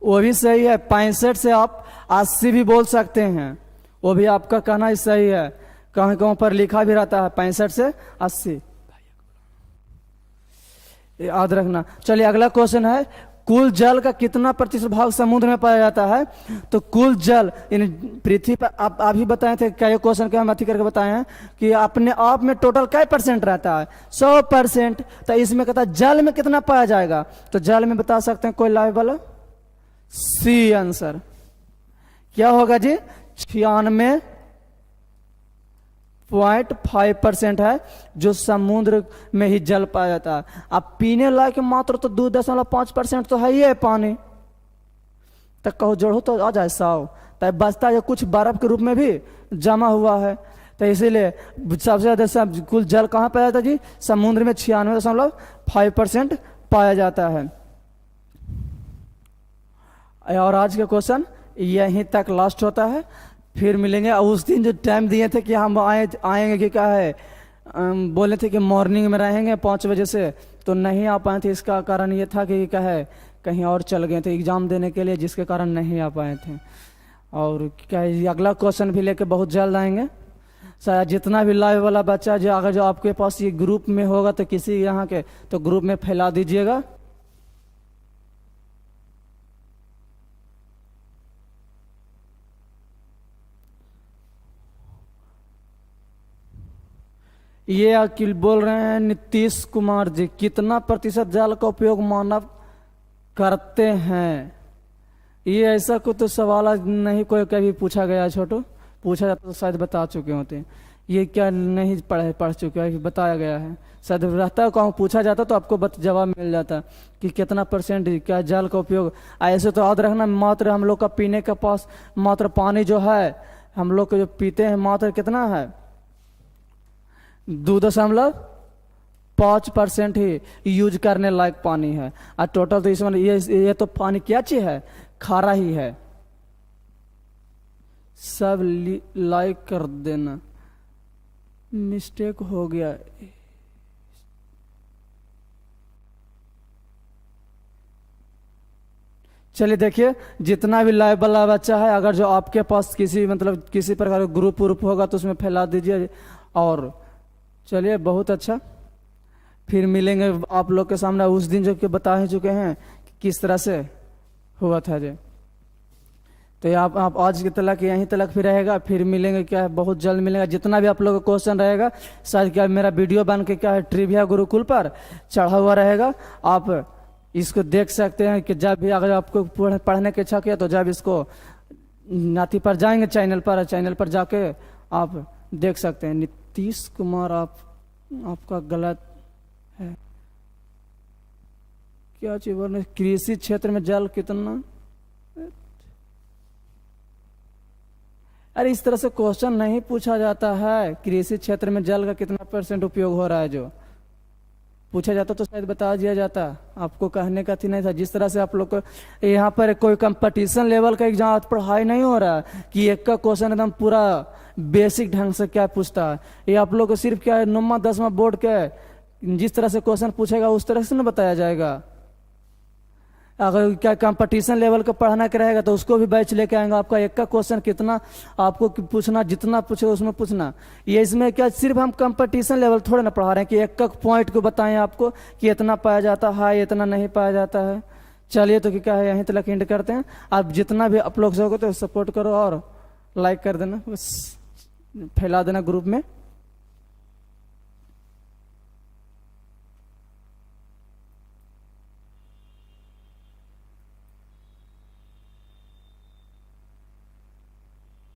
वो भी सही है। 65 से आप 80 भी बोल सकते हैं, वो भी आपका कहना ही सही है। कहीं कहीं पर लिखा भी रहता है 65 से 80, याद रखना। चलिए अगला क्वेश्चन है, कुल जल का कितना प्रतिशत भाग समुद्र में पाया जाता है? तो कुल जल इन पृथ्वी पर आप अभी बताए थे, क्या ये क्वेश्चन क्या हम अथी करके बताए हैं कि अपने आप में टोटल क्या % रहता है? 100%। तो इसमें कहता है जल में कितना पाया जाएगा? तो जल में बता सकते हैं कोई लाइव वाला? सी आंसर क्या होगा जी? 96.5% है जो समुद्र में ही जल पाया जाता है। अब पीने लायक मात्र तो 2.5% तो है ही है पानी, तो कहो जोड़ो तो आ जाए 100, तो बचता है कुछ बर्फ के रूप में भी जमा हुआ है। तो इसीलिए सबसे ज्यादा कुल जल कहाँ पाया जाता है जी? समुद्र में 96.5% पाया जाता है। और आज का क्वेश्चन यहीं तक लास्ट होता है, फिर मिलेंगे। उस दिन जो टाइम दिए थे कि हम आएंगे कि क्या है, बोले थे कि मॉर्निंग में रहेंगे 5 बजे से, तो नहीं आ पाए थे। इसका कारण ये था कि क्या है, कहीं और चल गए थे एग्जाम देने के लिए, जिसके कारण नहीं आ पाए थे। और क्या है, अगला क्वेश्चन भी लेके बहुत जल्द आएंगे। शायद जितना भी लाइव वाला बच्चा जो अगर जो आपके पास ये ग्रुप में होगा तो किसी यहाँ के तो ग्रुप में फैला दीजिएगा। ये अकिल बोल रहे हैं नीतीश कुमार जी, कितना प्रतिशत जल का उपयोग मानव करते हैं? ये ऐसा कुछ तो सवाल नहीं कोई कभी पूछा गया। छोटू पूछा जाता तो शायद बता चुके होते। ये क्या नहीं पढ़ चुके हैं, बताया गया है शायद रहता, कहूँ पूछा जाता तो आपको जवाब मिल जाता कि कितना % क्या जल का उपयोग। ऐसे तो याद रखना, मात्र हम लोग का पीने के पास मात्र पानी जो है हम लोग को जो पीते हैं मात्र कितना है? 2.5% ही यूज करने लायक पानी है। और टोटल तो इसमें ये तो पानी क्या चीज है? खारा ही है। सब लाइक कर देना, मिस्टेक हो गया। चलिए देखिए, जितना भी लाइव वाला बच्चा है, अगर जो आपके पास किसी मतलब किसी प्रकार का ग्रुप व्रुप होगा तो उसमें फैला दीजिए। और चलिए बहुत अच्छा, फिर मिलेंगे आप लोग के सामने उस दिन जो कि बता ही चुके हैं कि किस तरह से हुआ था जी। तो आप आज के तलक यहीं तलक फिर रहेगा, फिर मिलेंगे क्या है, बहुत जल्द मिलेगा। जितना भी आप लोगों का क्वेश्चन रहेगा शायद क्या मेरा वीडियो बन के क्या है ट्रिविया गुरुकुल पर चढ़ा हुआ रहेगा, आप इसको देख सकते हैं। कि जब भी अगर आपको पढ़ने की इच्छा किया तो जब इसको नाती पर जाएंगे चैनल पर जाके आप देख सकते हैं। नीतीश कुमार आपका गलत है। क्या चीज बोल रहे? कृषि क्षेत्र में जल कितना? अरे इस तरह से क्वेश्चन नहीं पूछा जाता है। कृषि क्षेत्र में जल का कितना % उपयोग हो रहा है जो पूछा जाता तो शायद बता दिया जाता। आपको कहने का थी नहीं था। जिस तरह से आप लोग को यहाँ पर कोई कंपटीशन लेवल का एग्जाम पढ़ाई नहीं हो रहा है कि एक का क्वेश्चन एकदम पूरा बेसिक ढंग से क्या पूछता है। ये आप लोग को सिर्फ क्या है 9वां 10वां बोर्ड के जिस तरह से क्वेश्चन पूछेगा उस तरह से ना बताया जाएगा। अगर क्या कंपटीशन लेवल का पढ़ना का रहेगा तो उसको भी बैच लेके आएंगे। आपका एक का क्वेश्चन कितना आपको पूछना, जितना पूछे उसमें पूछना। ये इसमें क्या सिर्फ हम कंपटीशन लेवल थोड़ा ना पढ़ा रहे हैं कि एक का पॉइंट को बताएं आपको कि इतना पाया जाता है इतना नहीं पाया जाता है। चलिए तो क्या है यहीं तक एंड करते हैं। आप जितना भी आप लोग सको तो सपोर्ट करो और लाइक कर देना, बस फैला देना ग्रुप में।